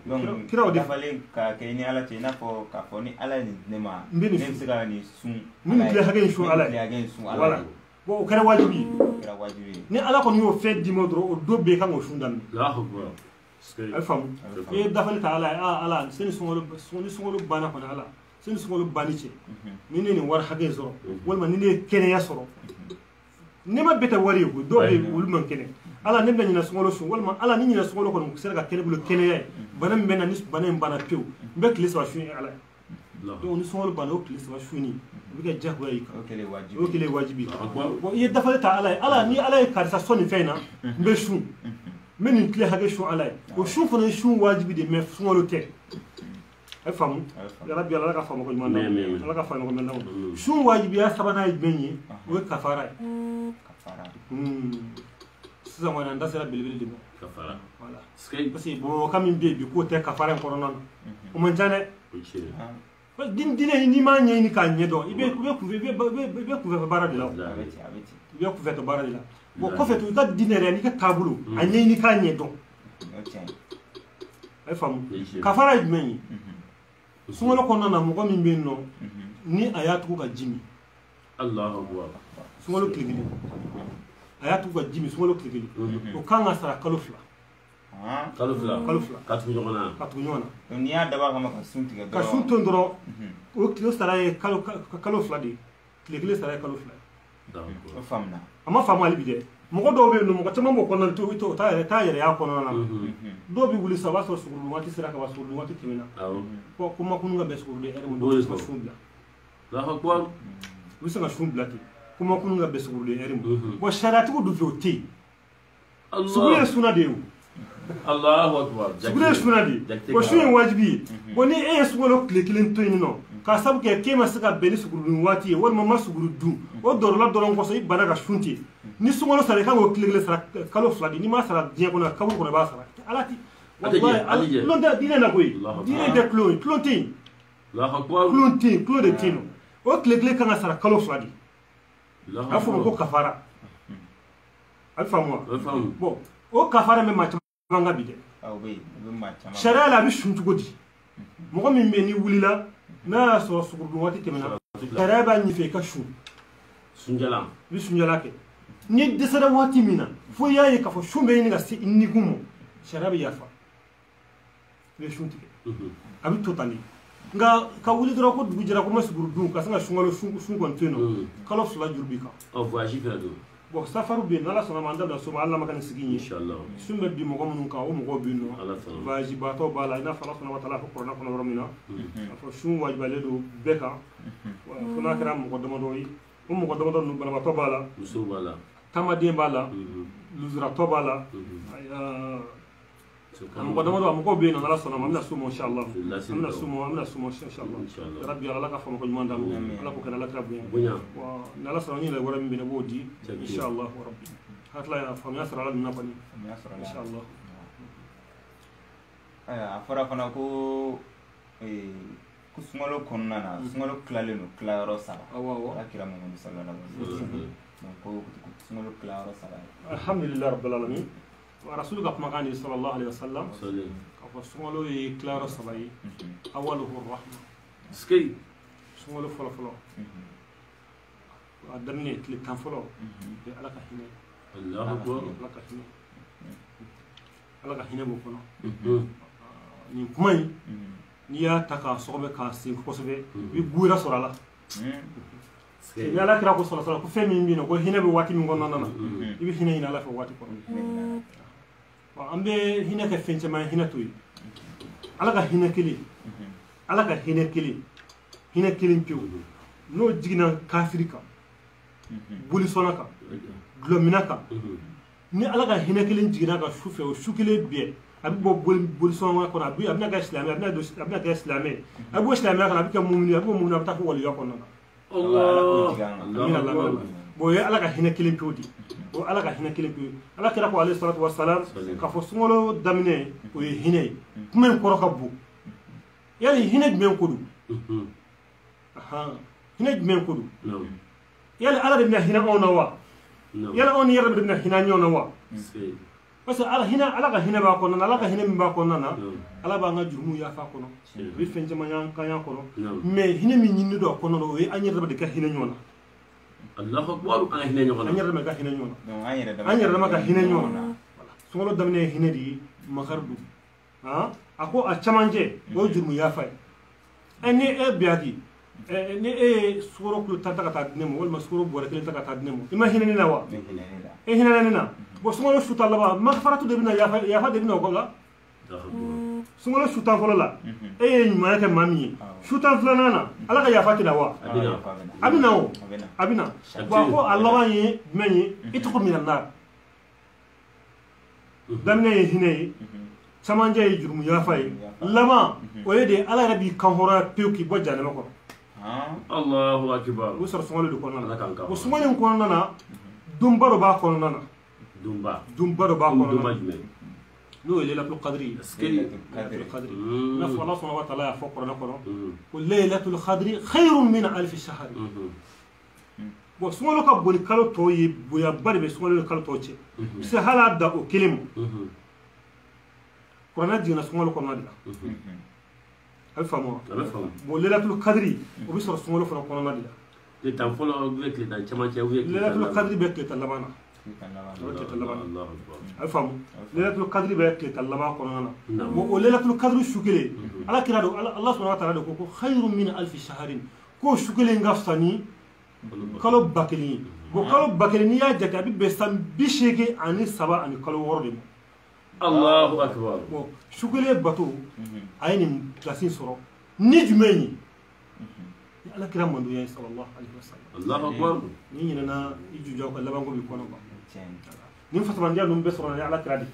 donc kiraw dafalen ka kɛ ni ala cɛ i n'a fɔ k'a fɔ ni ala ye nin ne ma ne bɛ se ka nin sun ni nin tile hakɛ in sun ala ye voilà bon o kɛra wajibi ye ni ala kɔni y'o fɛn d'i ma dɔrɔn o don bɛɛ kan k'o sun daminɛ a bɛ faamu i ye dafali ta ala ye ala sani sunkalo banna kɔni ala sani sunkalo banni cɛ ni ne nin wari hakɛ in sɔrɔ walima ni ne ye kɛnɛya sɔrɔ ne ma bɛɛ tɛ wari ye koyi dɔw bɛ yen olu man kɛnɛ ala ne bɛ ɲinɛ sunkalo sun walima ala ni ɲinɛ sunkalo kɔni sera ka kɛ ne bolo kɛnɛya ye bana min bɛ na ni bana in banna pewu n bɛ tile saba sun ye ala ye donc ni sunkalo banna o tile saba sunni o bɛ kɛ diyagoya y'i kan o kɛlen wajibi bon i ye dafali ta ala ye ala ni ala ye karisa sɔn nin fɛn in na n bɛ sun n bɛ nin tile hakɛ sun ala ye o sun fana ye sun wajibi de mais sunkalo tɛ a faamu yarabi ala ka faamu ko ɲuman na ala ka faamu ko ɲuman na sun wajibiya sabanan ye jumɛn ye o ye kafara ye sisan kɔni an da sera belebele de ma kafara voilà parce que bɔbɔkan min bɛ yen bi k'o tɛ kafara in kɔnɔna na o man ca dɛ diinɛ n'i m'a ɲɛɲini k'a ɲɛdɔn i bɛ kunfɛ baara de la i bɛ kunfɛ baara de la bon kɔfɛ to i ka diinɛ yɛrɛ n'i ka taabolo a ɲɛɲini k'a ɲɛdɔn a ye faamu kafara ye jumɛn ye sunkalo kɔnɔna na mɔgɔ min bɛ yen nɔ ni a y'a tugu ka ji min sunkalo tile kelen a y'a tugu ka ji min sunkalo tile kelen o kan ka sara kalo fila ka tugu ɲɔgɔn na n'i y'a dabɔ a kama ka sun tigɛ dɔrɔn ka sun to yen dɔrɔn o tile sara ye kalo fila de ye tile kelen sara ye kalo fila ye o faamuna a ma faamu hali bi dɛ mɔgɔ dɔw bɛ yen nɔ mɔgɔ caman b'o kɔnɔna to t'a yɛrɛ y'a kɔnɔna na dɔw bɛ wuli sisan o b'a sɔrɔ sugurudun waati sera ka ban sugurudun waati tɛmɛna ko makunu ka bɛn sugurudun hɛrɛ ma dɔw bɛ se ka sun bila u bɛ se ka sun bila ten ko makunu ka bɛn sugurudun hɛrɛ ma bon sariyatigiw dun fɛ o tɛ yen suguru ye sunna de ye o suguru ye sunna de ye bon sun ye wajibi ye bon ni e ye sunkalo tile kelen to yen nɔ k'a sabu kɛ k'e ma se ka bɛn ni sugurudun waati ye walima ma suguru dun o dɔrɔla dɔrɔn kɔsɔn i bana ka sun ten ni sunkalo sara i kan k'o tile kelen sara kalo fila di n'i ma sara diɲɛ kɔnɔ kaburu kɔnɔ i b'a sara ala ti kulon tɛ diinɛ na koyi diinɛ tɛ kulon ye kulon tɛ yen kulon tɛ yen kulon de tɛ yen nɔ o tile kelen kan ka sara kalo fila di a bɛ fɔ o ma ko kafara a bɛ faamu wa bon o kafara bɛ maa caman ka bi dɛ sariya la a bɛ sun cogo di mɔgɔ min bɛ yen n'i wulila n'a y'a sɔrɔ sugurudun waati tɛmɛna sariya b'a ɲɛfɛ i ka sun sunjala i bɛ sunjala kɛ ni dɛsɛra waati min na fo i y'a ye k'a fɔ sun bɛ ɲini ka se i nikun ma sariya bɛ yafa i bɛ sun tigɛ a bɛ to tan de nka ka wuli dɔrɔn ko dugu jɛra ko ma sugurudun ka se ka sunkalo sun kɔni to yen nɔ kalo fila juru b'i kan voyage fɛnɛ don bon safaru bɛ yen n'ala sɔnna ma an da bila so ma ala ma ka nin sigi in ye sun bɛ bi mɔgɔ minnu kan o mɔgɔw bɛ yen nɔ voyage baatɔ b'a la i n'a fɔ ala sɔnna wa taala fɔ kɔrɔna kɔnɔ yɔrɔ min na k'a fɔ sun wajibiyalen don bɛɛ kan fo n'a kɛra mɔgɔ damadɔ ye o mɔgɔ damadɔ ninnu banabaatɔ b'a la muso b'a la taamaden b'a la lujuratɔ b'a la mɔgɔ damadɔ a mɔgɔw bɛ yen nɔ n'ala sɔnna ma an bɛna s'o ma inshallah an bɛna s'o ma inshallah yarabi ala ka faamu ko ɲuman d'an ma ala k'o kɛ ala kira bonya ni ala sɔnna n yɛrɛ wɛrɛ min bɛ ne b'o di inshallah rabbi hakilila faamuya sɔrɔ ala ninnu na kɔni inshallah afara fana ko sungalo kɔnɔna na sungalo kilalen don kilayɔrɔ saba alakira Muhamadu sallallahu alaihi wasallam ko sungalo kilayɔrɔ saba alhamdulillah rabbil alamin wa rasul ka kumakan ni sallallahu alaihi wasallam ka fɔ sungalo ye kilayɔrɔ saba ye awaluhu rahma skei sungalo fɔlɔ fɔlɔ a daminɛ tile 10 fɔlɔ bɛ ala ka hinɛ Allahu akbar ala ka hinɛ b'o kɔnɔ nin kuma in n'i y'a ta k'a sɔgɔbɛ k'a sen kosɛbɛ i bɛ guyira sɔrɔ a la ni ala kira ko sɔrɔ ko fɛn min bɛ yen nɔ ko hinɛ bɛ waati min kɔnɔna na i bɛ hinɛ ɲini ala fɛ waati kɔnɔ an bɛ hinɛ kɛ fɛn caman ye hinɛ to yen ala ka hinɛ kelen ala ka hinɛ kelen pewu n'o jiginna kafiri kan bolisɔnna kan gulɔmina kan ni ala ka hinɛ kelen jiginna kan su fɛ o su kelen bɛɛ a bɛ bɔ bolisɔn kɔnɔ a bɛna kɛ silamɛ a bɛna kɛ silamɛ a bɛ bɔ silamɛya kɔnɔ a bɛ kɛ mumini a bɛ bɔ mumini a bɛ taa fɔ waliya kɔnɔna na bon o ye ala ka hinɛ kelen pewu de o ala ka hinɛ kelen pewu ala kira ko alayhi salatu wassalam k'a fɔ sunkalo daminɛ o ye hinɛ ye kuma in kɔrɔ ka bon yali hinɛ jumɛn ko don hinɛ jumɛn ko don yali ala de bɛna hinɛ anw na wa yala anw ni yɛrɛ de bɛna hinɛ ɲɔgɔn na wa parce que ala ka hinɛ b'a kɔnɔna ala ka hinɛ min b'a kɔnɔna na ala b'an ka jurumu yafa kɔnɔ u bɛ fɛn caman y'an kanya kɔnɔ mais hinɛ min ɲini don a kɔnɔ o ye an yɛrɛ de ka hinɛ ɲɔgɔn na Allahu akbar an hinɛ ɲɔgɔn na an yɛrɛ de ka hinɛ ɲɔgɔn na an yɛrɛ de ka hinɛ ɲɔgɔn na sunkalo daminɛ ye hinɛ de ye makari don a ko a camancɛ o ye jurumu yafa ye ni e biyaki ni e ye sukaro kulo 10 ta ka taa di ne ma walima sukaro bɔrɛ 1 ta ka taa di ne ma i ma hinɛ ne na wa e hinɛ ne na bon sunkalo su tan laban mafaratu de bɛna yafa de bɛna o kɔ la sunkalo su tan fɔlɔ la e ye ɲumanya kɛ maa min ye su tan filanan na ala ka yafa tɛ na wa a bɛ na o a bɛ na bon a ko a laban ye jumɛn ye i tɔgɔ mina na daminɛ ye hinɛ ye camancɛ ye jurumu yafa ye laban o ye de ala yɛrɛ b'i kan hɔrɔnya pewu k'i bɔ jahanama kɔnɔ Allahu akbar o sɔrɔ sunkalo de kɔnɔna na o sunkalo in kɔnɔna na donba dɔ b'a kɔnɔna na donba dɔ b'a kɔnɔna na n'o ye laylatul qadri n'a fɔ ala subhanahu wa ta'ala y'a fɔ kuranɛ kɔnɔ ko laylatul qadri khayrun min alfi shahr bon sunkalo ka bon ni kalo tɔw ye bonyaba de bɛ sunkalo ni kalo tɔw cɛ i se hali a da o kelen ma kuranɛ jiginna sunkalo kɔnɔna de la a bɛ faamu wa bon laylatul qadri o bɛ sɔrɔ sunkalo fana kɔnɔna de la tile tan fɔlɔ ubiyɛn tile tan cɛmancɛ ubiyɛn laylatul qadri bɛ tile tan laban na a bɛ faamu laylatul qadri bɛ tile tan laban kɔnɔna na bon o laylatul qadri su kelen ala kira don ala subhanahu wa ta'ala de ko khayrun min alfi shahrin ko su kelen ka fisa ni kalo ba kelen ye bon kalo ba kelen n'i y'a jate a bɛ bɛn san 83 ani kalo 6 de ma Allahu akbar bon su kelen bato a ye nin kilasi sɔrɔ ni jumɛn ye ni ala kira mandoya ye sallallahu alaihi wasallam Allahu akbar ni ɲinɛna i jujaw ka labanko b'i kɔnɔ quoi nin fasamandiya ninnu bɛ sɔrɔ ni ala kira de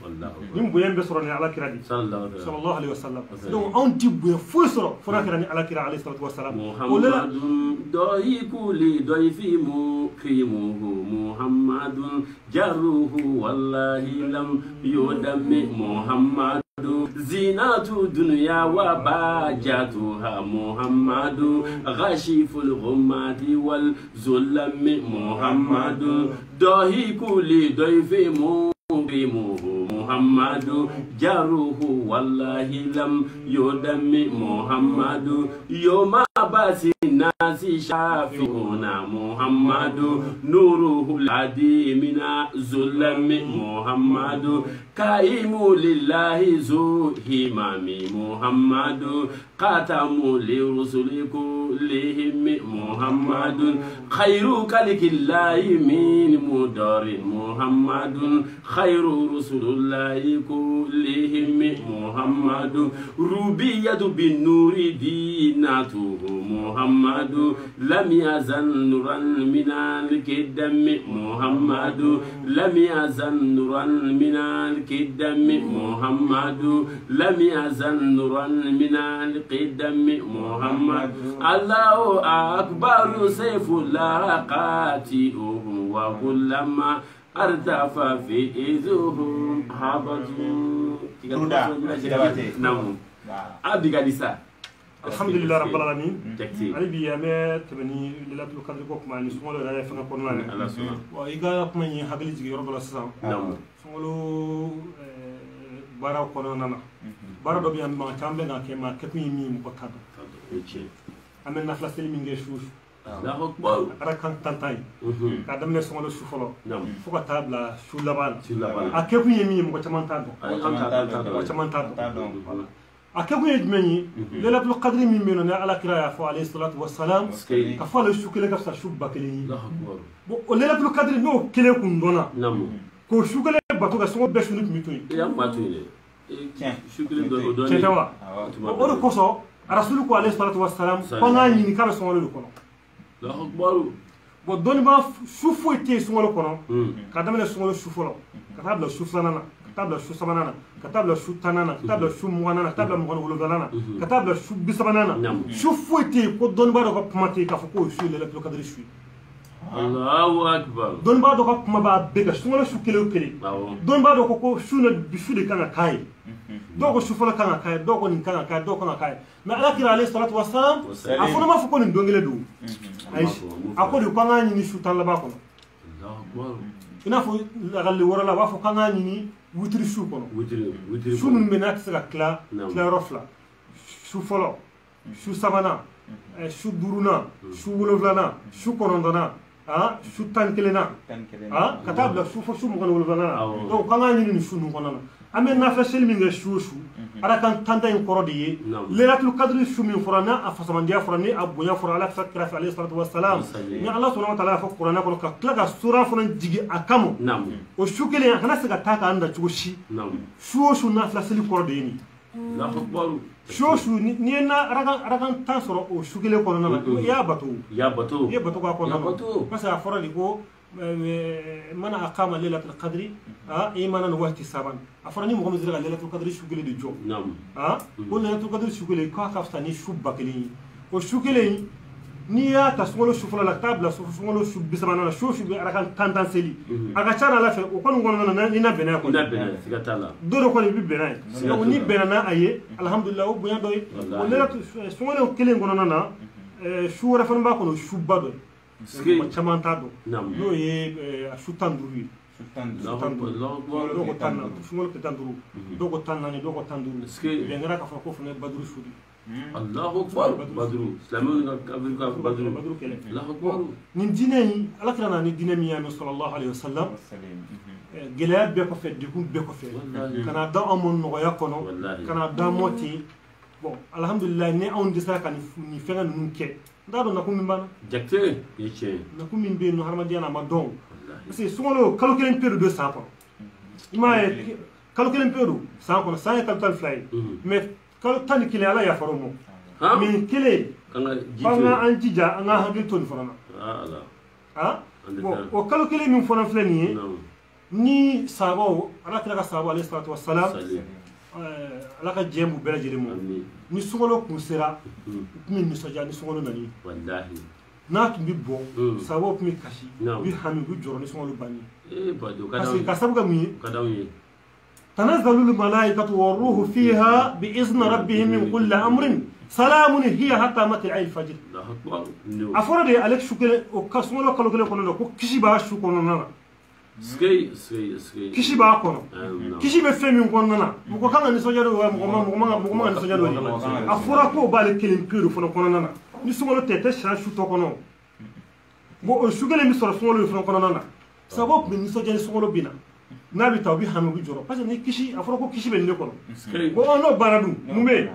nin bonya bɛ sɔrɔ ni ala kira de sallallahu alaihi wasallam donc anw ti bonya foyi sɔrɔ fo n'a kɛra ni ala kira alayhi salatu wasalam muhammadun dɔyiku li dɔyifi mukimuhu muhammadun jaruhu wallahi lam yudammi muhammadu zinatu dunya wa bajatuha muhammadu ghashiful ghummati wal zulmi muhammadu dɔyiku li dɔyifi mukimuhu muhammadu jaruhu wallahi lam yudammi muhammadu yoma basi nasi shafi'una muhammadu nuruhu al-hadi mina zulmi muhammadu kaimu lillahi zu himami muhammadu qatamu li rusuli kullihim muhammadu khairu kalikillahi min mudarin muhammadun khairu rusulullahi kullihim muhammadu rubiyatu bin nuri dinatuhu muhammadu lam yazan nuran minal kidami muhammadu lam yazan nuran minal kidami muhammadu lam yazan nuran minal kidami muhammadu Allahu akbar sayfullah qati'uhu wa kullama أردف فيزهم هبطوا نعم أبدي قادسة الحمد لله رب العالمين علي بيامات تبني ليلة القدر كوك مع نسمول راي فنا كوننا وإيجا كمني هقولي جي رب العالمين نعم سمولو بارا كوننا بارا دو بيام ما تامبنا كما كتني مي مبتاد أمن نفلس لي من جيشوش لا أكبر أراكان تانتاي كادم نسمولو شوفلو نعم فوق تابلا شو لبان أكيكني مي مبتمان تادو مبتمان تادو أكيد يجمعني ليلة القدر من مننا على كرايا فو عليه الصلاة والسلام كفالة شو كله كفسر شو بكلي وليلة القدر نو كله كندونا كو شو كله بتوع سمو بس نوت ميتوي يا ما تويني شو كله دوني كتوا أول كوسو رسولك عليه الصلاة والسلام كنا ينكر سمو له كنا لا أكبر بدون ما شو فوتي سمو له كنا كدام له سمو له شو فلو كتاب له شو فلاننا كتاب له شو سبانانا كتاب له شو تانانا كتاب له شو موانانا كتاب له مغنى ولدانا كتاب له شو بسبانانا شو فوتي كدون بارو كماتي كفكو شو ليلة القدر شو الله أكبر دون بارو كم بقى بيجا شو ولا شو كيلو كيلي دون بارو كوكو شو نبشو ده كنا كاي دوكو شو فلا كنا كاي دوكو نكنا كاي دوكو نكاي ما على كلا عليه الصلاة والسلام أفضل ما فكون ندونجله دو أيش أقول يقانا يني شو تان لباكم الله أكبر إنافو لغالي ورا لا وافو كانا يني وتري شو كنا وتري شو من بنات سلا كلا رفلا شو فلا شو سبانا شو دورونا شو ولولانا شو كوروندنا شو تانكلنا كتاب لا شو مغنى ولولانا تو كانا يني شو نكونا أمين نافسل من شو أنا كان تندين كرودي ليلة القدر شو من فرانا أفسمان ديا فراني أبويا فرالا فكر عليه الصلاة والسلام يا الله سبحانه وتعالى فقرانا كلك كلك سورة فران جيجي أكمو وشو كلي أنا سكتاك عند توشي شو نافسل كرودي لا أكبر شو نينا ركان تانسرو وشو كلي كورونا يا بتو كورونا بس أفراد يقول من أقام ليلة القدر إيمانا واحتسابا أفراني مقام زرع ليلة القدر شو كلي دجو نعم قول ليلة القدر شو كلي كافتاني شو بكلي وشو كلي نيا تسمولو شو فلا تابلا سمولو شو بسمانا شو ركان تانتان سلي أكثر على فين وكون قلنا نينا بناء سكتالا دورو كوني ببناء وني بناء أيه الحمد لله وبناء دوي وليلة سمولو كلي قلنا شو رفن باكونو شو بدو كمان تادو نو شو تندوري دوغو تانا سمولو كتاندورو دوغو تاندورو بينغرا كفاكو فني بدرو شودي الله أكبر بدرو سلامون بدرو الله أكبر ننديني على كنا نديني ميامي صلى الله عليه وسلم جلاد بيكو في ديكون بيكو في كنا دا أمون نغيا كونو كنا دا موتي bon alhamdulillah ne on disa kan ni fenga nun ke ndado na kum mbana jakte yeche na kum min be no harmadiana ma don parce que songolo calculer période de ça ima calculer période ça ko ça calcul fly mais tan kile ala ya faromo min kile kanga anjija anga hagil ton farana bon o calculer min fona flani ni sabo ala kala sabo alayhi salatu wassalam ala ka jembu bela jirimo ni songolo kunsera min ni soja ni songolo nani wallahi na tumbi bo sabo mi kashi bi hami bi joro ni songolo bani bado parce que kasabu gami kadawi تنزل الملائكة والروح فيها بإذن ربهم من كل أمر سلام هي حتى مطلع الفجر. أفرد عليك شكل وكسمو كلو كلو كلو كشي بها شو كوننا. سكي كشي بها كونو. كشي بفهم كوننا. مكو كان نسوجا دو مكو نسوجا دو. أفرد كو بالك كلم كيرو فلو كوننا. نسوجا تيتا شو تو كونو. بو شكل مسور سمولو فلو كوننا. سبب من نسوجا نسوجا بينا. nabi taw bi hanu bi joro parce que ni kishi afro ko kishi be ne kono bo ono baradu mumbe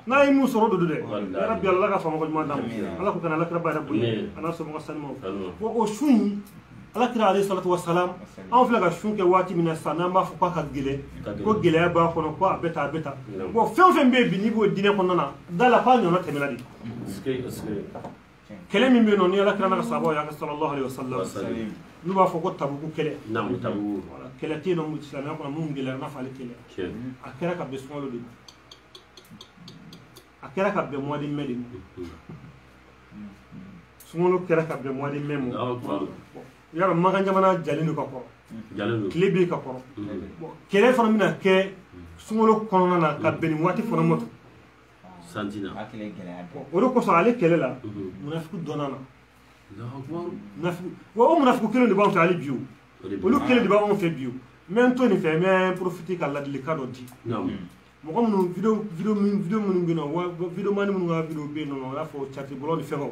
na yi mu soro do de ya rabbi allah ka fama ko ma dam allah ko kana lakra ba rabbi ana so mo sanmo bo o shuni ala kira alayhi salatu wassalam an fila ka shun ke wati mina sana ma fu ka gele ko gele ba kono ko beta bo fen be bi ni bo dine kono na dala pa nyona temela di kele min be no ni ala kira na sahaba ya sallallahu alaihi wasallam nuba foko tabuku kele nam tabu wala kele tino mu islam ko mu ngile na fali kele akera ka be smolo de akera ka be modi medi smolo kera ka be modi memo yara magan jamana jalinu ka koro jalinu klebi ka koro kele fana mina ke sungolo kono na ka beni wati fana moto santina akile gele oro ko so ale kele la munafiku donana Allahu akbar munafiku wa munafiku kele de ba on ali biu olu kele de ba on fait biu men to ni fait mais profiter ka ladli ka do di non mo ko mun video mun bino wa video mani mun ga video be no la fo chati bolo ni fego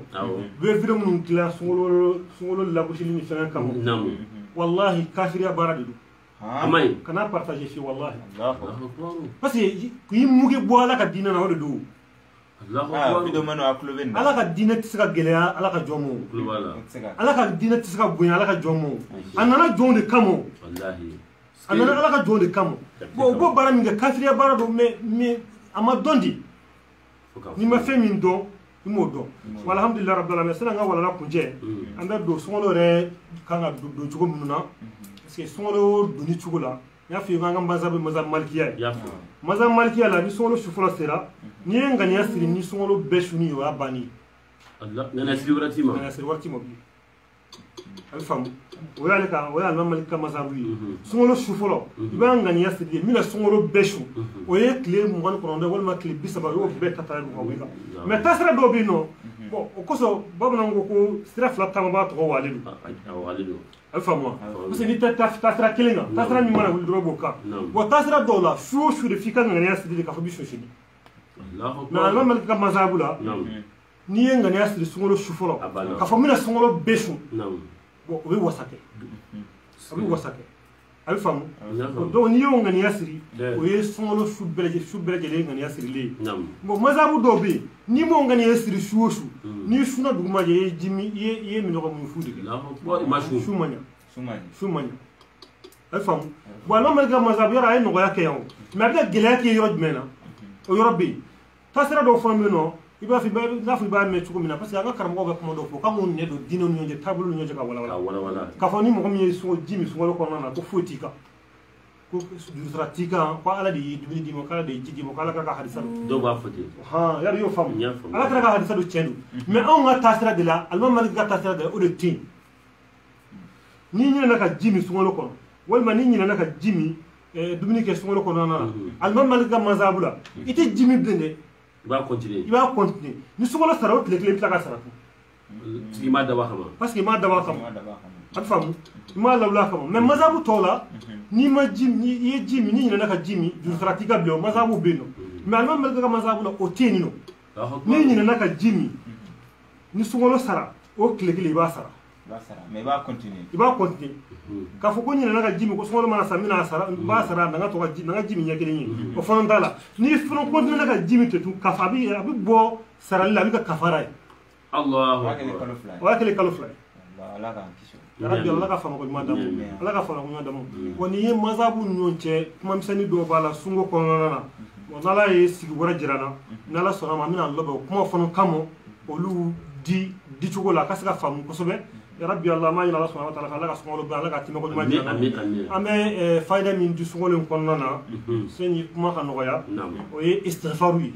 be video mun kila sungolo la ko ni fena kam non wallahi kafiriya barade do amay kana partager fi wallahi Allahu akbar parce que kuyi muge bo ala ka dina na wado do Allahu akbar video mano aklo ben ala ka dina tisaka geleya ala ka jomo wala ala ka dina tisaka bunya ala ka jomo anana jonde kamo wallahi anana ala ka jonde kamo bo bara mi ga kafiriya barado me ama dondi ni ma fe min don imo don walhamdulillah rabbil alamin sana nga wala kunje anda do songolo re kanga do chugo mununa parce que songolo do ni chugo la ya fi nga mbazabe mazam malkiya ya mazam malkiya la ni songolo shufula sera ni ngani ya siri ni songolo beshuni yo abani Allah nana siri warati ma nana siri warati mo bi alfam wala ka wala malika mazabu songolo shufolo iba ngani ya siri mi la songolo beshu o ye kle mo ngon kono wala ma kle bisaba yo be tata ko wika mais tasra do bi no bon o koso babana ngo ko sira fla tama ba to walidu walidu alfamu parce que ni tasra kelinga tasra ni mana wul drobo ka bo tasra do la shu de fika ngani ya siri ka fabi shoshi Allahu na alma malika mazabu la ni ngani ya siri songolo shufolo ka famina songolo beshu bo o wasake abi wasake alfamu do ni yo ngani ya siri o ye songolo shubeleje le ngani ya siri le bo mazabu do be ni mo ngani ya siri shuoshu ni shuna duguma je ye jimi ye mi no ko mu fudi bo ma shumanya alfamu bo alma malika mazabu yara ay no ya ke yawo mais abi gele ke yoro mena o yoro be tasira do fo no iba fi ba na fi ba me chuko mina parce que anga karamo ga komodo fo kamu ne do dino nyonje tabulu nyonje ka wala ka fo ni mo mi so jimi so ko na ko fotika ko du stratika ko ala di dubini di mo kala de jigi mo kala ka hadisa do ba foti ha yar yo fam ala ka hadisa do chendu mais on nga tasira de la alma malik ga tasira de o de tin ni na ka jimi so ko wal ma ni na ka jimi dubini ke so ko na alma malik ga mazabula ite jimi bende il va continuer ni sugolo sara o tile ka sara il m'a d'abord kama parce que ma daba kama alfamu ma lawla kama mais mazabu tola ni ma jimi ye jimi ni na ka jimi du stratika bio mazabu beno mais alma malga mazabu la o teni no ni na ka jimi ni sugolo sara o tile ba sara mais va continuer ka fo ko ni na ka jimi ko sugolo mana samina sara ba sara na to ka jimi nya kelen ni o fon dala ni fon ko na ka jimi tetu ka fa bi bo sara la bi ka kafara Allah wa kele kalofla Allah ka kisho rabbi Allah ka fama ko madamu Allah ka fama ko madamu woni ye mazabu nyonche kuma misani do bala sungo ko nana wala ye sigi wara jirana nala sona ma mina Allah ba kuma fono kamo olu di chugo la kasaka famu ko sobe ya rabbi Allah ma ila Allah subhanahu wa ta'ala Allah ka sungo ba Allah ka timo ko majina ame fayda min du sungo len ko nana seni kuma ka noya o ye istighfaru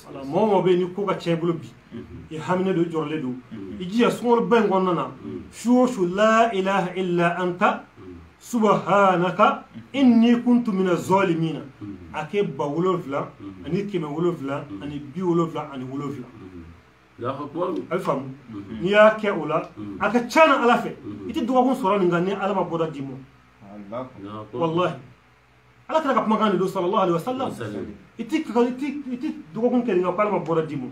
ala momo be ni ko ka chebulo bi e hamne do jorle do iji sungo ben ko nana shu la ilaha illa anta subhanaka inni kuntu minaz zalimin ake ba wolofla ani keme wolofla ani bi wolofla ani wolofla alfamu ni ya ke ola aka chana alafe iti duwa kun soro ninga ni alama boda dimo wallahi ala kana ka magani do sallallahu alaihi wasallam iti duwa kun ke ninga alama boda dimo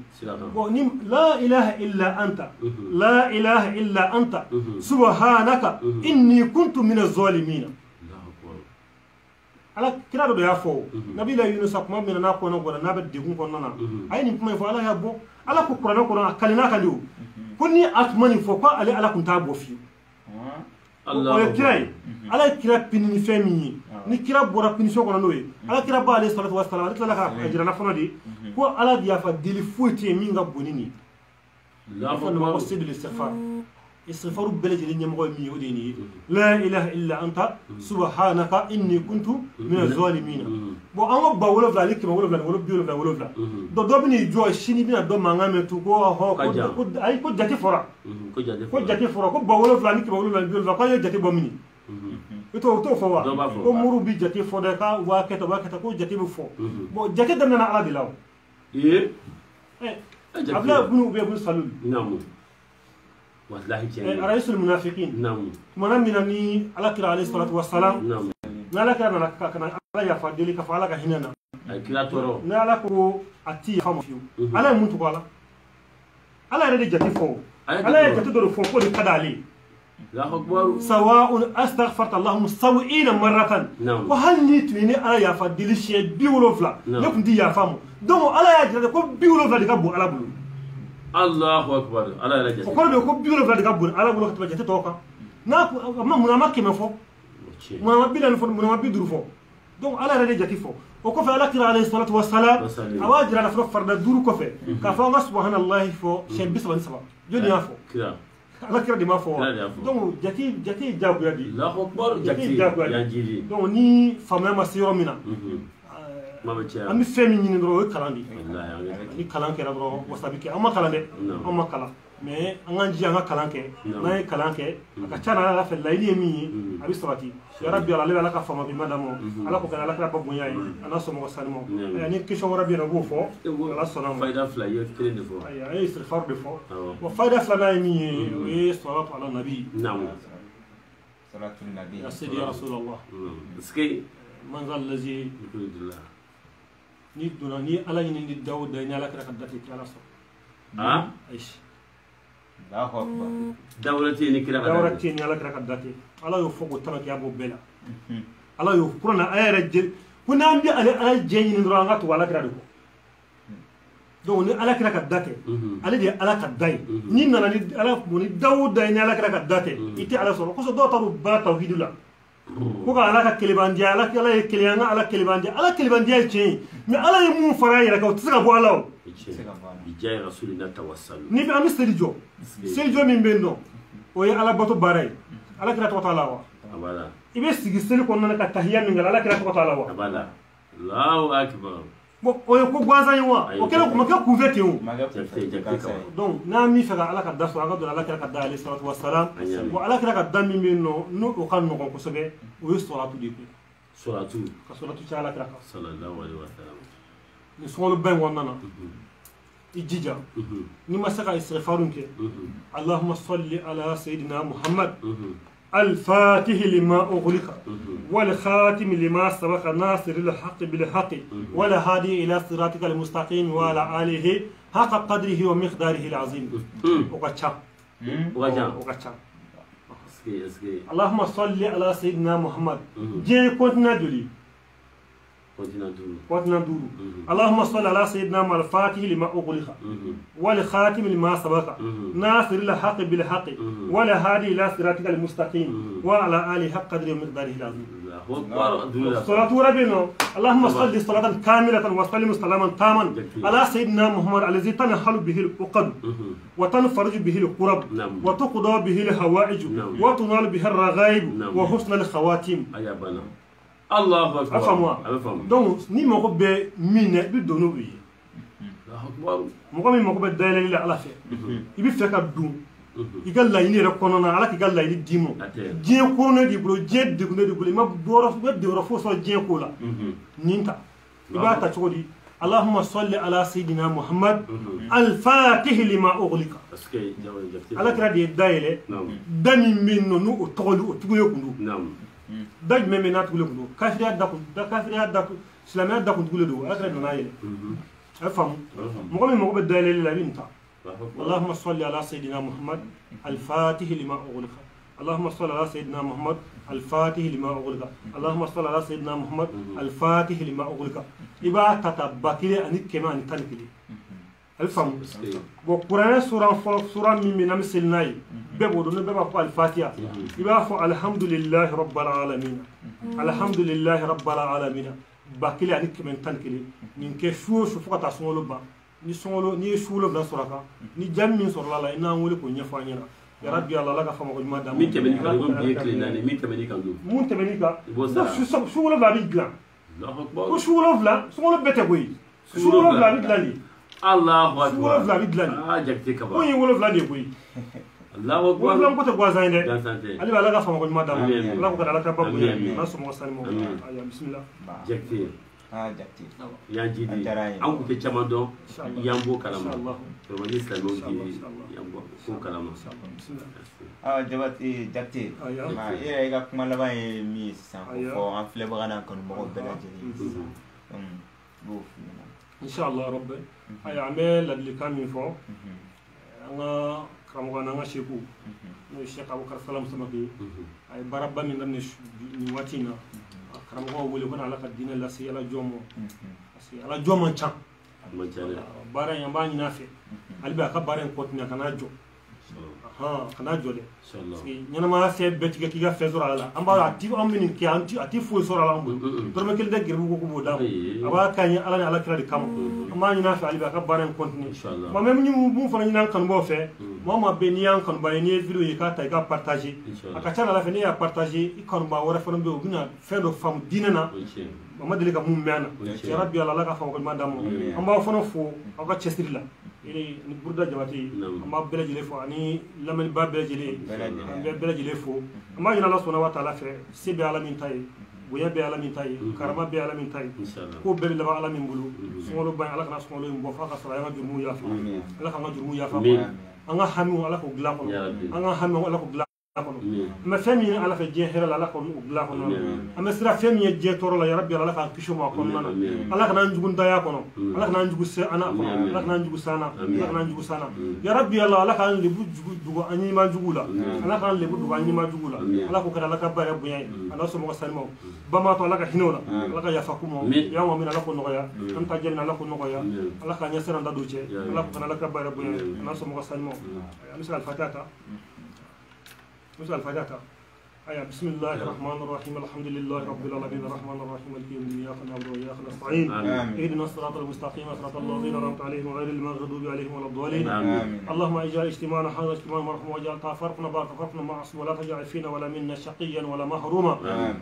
bo ni la ilaha illa anta subhanaka inni kuntu minaz zalimin ala kira do ya fo nabila yunus akuma mina na ko na goda na be degun ko nana ay ni kuma fo ala ya bo ala ko qur'an ko kalina kan do ko ni atmani fo ko ala kun ta bo fi Allah o kira ala kira pinni femi ni kira bora pinni so ko no we ala kira ba alayhi salatu wassalam ala ka ajira na fono di ko ala dia fa dili futi mi nga bonini la fa no ko sidil istighfar استغفار بلد اللي نمغو ميوديني لا اله الا انت سبحانك اني كنت من الظالمين بو اما باولو فلالك ما ولو فلا ولو بيولو فلا ولو فلا دو دوبني جو شيني بينا دو مانغام تو كو هو كو اي كو جاتي فورا كو جاتي فورا كو باولو فلالك ما ولو فلا بيولو فلا كو جاتي بومني تو فوا كو مورو بي جاتي فودا كا واكتا كو جاتي بفو بو جاتي دمنا على دي لاو ايه abla bunu be bunu salul namu wallahi jeni raisul munafiqin namu manam minani ala kira alayhi salatu wassalam namu nala kira na kana ala ya fadili ka fala ka hinana ay kira toro nala ko ati famu fiu ala muntu ko ala rede jati fo ala jati do fo ko de kadali la akbar sawa'un astaghfarta allahumma sawina marratan wa hal nitwini ala ya fadili she biwolofla nekun di ya famu donc ala ya jira ko biwolofla de ka bo ala bulu allahu akbar ala ya jati ko be ko biwolofla de ka bo ala bulu ka jati to ka na ma munama keme fo munama bilan fo munama biduru fo donc ala rede jati fo o ko fa ala kira alayhi salatu wassalam awajira na fo farda duru ko fe ka fa subhanallahi fo shen bisban saba jodi ya fo kira ala kira de ma fo donc jati jabu ya di allahu akbar jati jabu ya jiri donc ni famna ma siro mina mama tia ami femi ni ndro kalandi wallahi ni kalan ke ndro wasabi ke amma kalande amma kala mais anganji anga kalan ke na kalan ke ka chana ala fe layli mi abi sabati ya rabbi ala ka fama bi madamo ala ko kana ala ka babu yayi ana so mo sanimo yani question rabbi na go fo ala sonam fayda fla ye kelen de fo ay istighfar de fo wa fayda fla na mi e salatu ala nabi naam salatu nabi ya sayyidi ya rasulullah ski man zal ladhi alhamdulillah ni duna ni ala ni dawud ni ala ka dati ala so ha aish Allahu akbar dawlati ni kira dawlati ni ala ka dati ala yo fogo tamaki abo bela ala yo kurana ayara je kuna ambi ala jenyi ni ndro ngatu wala kira ko donc ni ala kira ka date ala de ala ka dai ni nana ni ala ni dawud ni ala kira ka date ite ala so ko so do taru ba tawhidula ko ka ala ka kelibandia ala kala ye keliyanga ala kelibandia che mais ala ye mun fara yira ka tsaka bo ala bi jay rasulina tawassalu ni bi ami selijo min bendo o ye ala bato baray ala kira to taala wa abala ibe sigi seli ko nana ka tahiyya min ala kira to taala wa abala allahu akbar bo o ye ko gwaza yi wa o kele ko maka ku vete o donc na mi faga ala ka daso aga do ala kira ka da alayhi salatu wassalam bo ala kira ka da min bendo no o kan no ko sobe o ye salatu de ko salatu cha ala kira ka sallallahu alaihi wasallam ni solo ben wonana ijija ni masaka istighfarun ke allahumma salli ala sayidina muhammad الفاتح لما أغلق والخاتم لما سبق ناصر الحق بالحق ولا هادي إلى صراطك المستقيم وعلى آله حق قدره ومقداره العظيم وقتشا اللهم صل على سيدنا محمد جي كنتنا دولي اللهم صل على سيدنا الفاتح لما أغلق والخاتم لما سبق ناصر الحق بالحق ولا هادي إلى صراطك المستقيم وعلى آله حق قدره ومقداره العظيم صلاة ربنا اللهم صل صلاة كاملة وسلم سلاما تاما على سيدنا محمد الذي تنحل به العقد وتنفرج به الكرب وتقضى به الحوائج وتنال به الرغائب وحسن الخواتيم الله أكبر أفهم donc ni moko be mine bi dono bi moko mi moko be dalé la ala fe ibi fe ka dum igal la yini re kono na ala ki gal la yini dimo je ko no di bro je de ko di bro ma doro be de ro fo so je ko la ninta iba ta chodi اللهم صل على سيدنا محمد الفاتح لما أغلق على كرا دي دايله دمي منو نو تولو تبو نعم daj meme na tugule kudo kafiriya da islamiyya da kun tugule do akra na yele afam mo mi mo be dalil la binta اللهم صل على سيدنا محمد الفاتح لما أغلق اللهم صل على سيدنا محمد الفاتح لما أغلق اللهم صل على سيدنا محمد الفاتح لما أغلق إبا تتبكي أن كما أن تنكلي الفم وقرآن سورة من نمسلناي بيبودو نبغى فو الفاتحة يبغى فو الحمد لله رب العالمين الحمد لله رب العالمين باكلي أنك من تنكلي من كشوف فقط سمولو با ni songolo ni shulo bla soraka ni jammin sorla la ina wole ko nyafa nyana ya rabbi Allah la ka fama ko juma dam min tebeni kan ko biye kle nani min tebeni kan du mun tebeni ka su wala ba bi glan Allahu akbar ko su wala bete koy su wala bi glani Allahu akbar su wala bi glani jakti ka ba ko yi wala de koy Allahu akbar wala ko to gwazan de dan sante ali ba la ka fama ko juma dam la ko ka la ka babu Amin. na so mo salimo aya bismillah jakti jakti yanji di Antaraye. an ku ke caman dɔn Inshallah. yanbo kalama Inshallah. vraiment ni silamɛw Inshallah, di inshallah. yanbo ko kalama bismillah jabati jakti Aya. ma yɛrɛ i ka kuma laban ye min ye sisan ko Aya. fɔ an filɛbaga n'a kanubagaw bɛɛ lajɛlen b'o f'i ɲɛna inshallah rabbi aya an bɛ ladilikan min fɔ an ka karamɔgɔ n'an ka seku n'o ye Sheikh Abubakar Salam Samake a ye baaraba min daminɛ nin waati in na a karamɔgɔw wele ko ala ka diinɛ lase ala jɔn ma parce que ala jɔn man ca man ca dɛ baara in an b'a ɲini a fɛ hali bi a ka baara in continue a kana jɔ kana jɔ dɛ parce que ɲɛnamaya fɛn bɛɛ tigɛ k'i ka fɛn sɔrɔ a la an b'a dɔn a ti an bɛ nin kɛ a ti foyi sɔrɔ a la an bolo dɔrɔmɛ kelen tɛ gɛrɛbugu ko b'o d'a ma a b'a k'a ɲɛ ala ni ala kira de kama an b'a ɲini a fɛ hali bi a ka baara in continue wa même ni mun fana ɲini an kanubaw fɛ maa maa bɛ n'i y'an kanuba ye n'i ye vidéo ye k'a ta i ka partager a ka ca ala fɛ n'i y'a partager i kanuba wɛrɛ fana bɛ yen u bɛna fɛn dɔ faamu diinɛ na a ma deli ka mun mɛn na yara bi ala ka faamu ko ɲuman d'a ma an b'aw fana fo aw ka cɛsiri la ni Buruda Jabate an b'a bɛɛ lajɛlen fo ani lamɛnniba bɛɛ lajɛlen an bɛ bɛɛ lajɛlen fo an b'a ɲini ala sɔnna wa taala fɛ se bɛ ala min ta ye bonya bɛ ala min ta ye karama bɛ ala min ta ye ko bɛɛ bɛ laban ala min bolo sunkalo ban ala kana sunkalo in bɔ f'a ka sɔrɔ an ka jurumu yafa ala k'an ka jurumu yafa an ka hamiw ala k'o dilan kɔnɔ an ka hamiw ala k'o dilan kɔnɔ mɛ fɛn min ye ala fɛ diɲɛ hɛrɛ la ala k'o dilan kɔnɔ an bɛ sira fɛn min ye diɲɛ tɔɔrɔ la yarabi ala k'an kisi o ma kɔnɔna na ala kana an jugu ntanya kɔnɔ ala kana an jugu se ana kɔnɔ ala kana an jugu sana ala kana an jugu sana yarabi ala k'an lebu dugu an ɲiman jugu la ala k'an lebu dugu an ɲiman jugu la ala k'o kɛra ala ka baara bonya ye ala somɔgɔ salimaw bamatɔ ala ka hinɛw la ala ka yafa kuma y'an wa min ala k'o nɔgɔya an ta jaabi ala k'o nɔgɔya ala k'an ɲɛ siran da don cɛ ala k'o kana ala ka baara bonya ye ala somɔgɔ salimaw an bɛ se alifatiha ta مثل الفاتحة أي بسم الله الرحمن الرحيم الحمد لله رب العالمين الرحمن الرحيم مالك يوم الدين إياك نعبد وإياك نستعين اهدنا الصراط المستقيم صراط الذين أنعمت عليهم غير المغضوب عليهم ولا الضالين اللهم اجعل اجتماعنا هذا اجتماعا مرحوما واجعل تفرقنا بعد تفرقنا معصوما ولا تجعل فينا ولا منا شقيا ولا محروما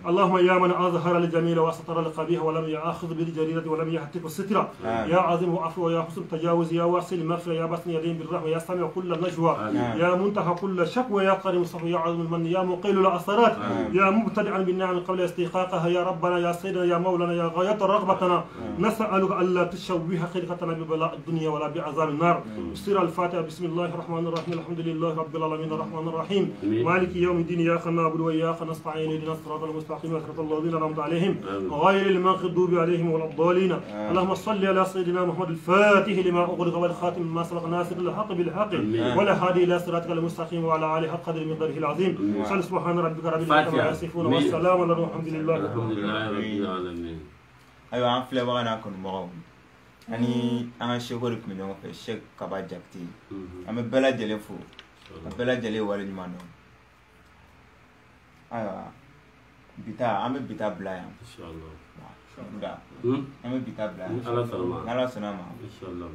اللهم يا من أظهر الجميل وستر القبيح ولم يأخذ بالجريرة ولم يهتك السترة يا عظيم وعفو ويا حسن تجاوز يا واسع المغفرة يا باسل يدين بالرحمة يا سامع كل نجوى يا منتهى كل شكوى يا قريم الصفو يا عظيم المن يا مقيل العثرات يا مبتدعا بالنعم قبل استحقاقها يا ربنا يا سيدنا يا مولانا يا غاية رغبتنا نسألك ألا تشوه خلقتنا ببلاء الدنيا ولا بعذاب النار سير الفاتحة بسم الله الرحمن الرحيم الحمد لله رب العالمين الرحمن الرحيم مالك يوم الدين إياك نعبد وإياك نستعين اهدنا الصراط المستقيم صراط الذين أنعمت عليهم غير المغضوب عليهم ولا الضالين اللهم صل على سيدنا محمد الفاتح لما أغلق والخاتم ما سبق ناصر الحق بالحق ولا هادي إلى صراطك المستقيم وعلى آله حق قدر مقداره العظيم سبحان ربك رب العزة عما يصفون والسلام على الحمد لله رب العالمين ayiwa an filɛbaga n'a kanubagaw ani an ka seko de tun bɛ ɲɔgɔn fɛ Sheikh Kaba Jakite an bɛ bɛɛ lajɛlen fo ka bɛɛ lajɛlen waleɲuman dɔn ayiwa bita an bɛ bita bila yan an bɛ bita bila yan n'Ala sɔnna ma inshallah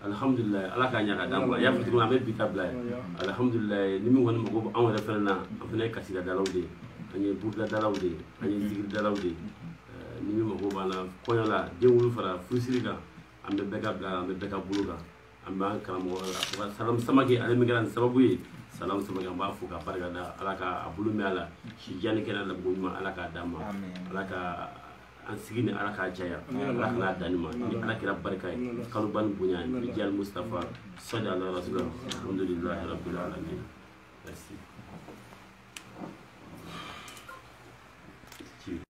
alhamdulillah ala ka ɲa ka d'an ma y'a fɔ cogo min an bɛ bita bila yan alhamdulillah ni min kɔni mago bɛ anw yɛrɛ fana na an fana ye kasidadalaw de ye an ye burudadalaw de ye an ye zikiridalaw de ye ni min mago b'an na kɔɲɔ la den wolo fara furusiri kan an bɛ bɛɛ ka bila an bɛ bɛɛ ka bolo kan an b'an karamɔgɔ Salam Samake ale min kɛra nin sababu ye Salam Samake an b'a fo k'a barika da ala ka a bolo mɛn a la si diya ni kɛnɛ labugu ɲuman ala k'a d'an ma ala ka an sigi ni ala k'a jaya ala kan'a dan nin ma ni ala kɛra barika ye kaloba ni bonya ni jal Mustafa salli ala rasulillah alhamdulillahi rabbil alamin merci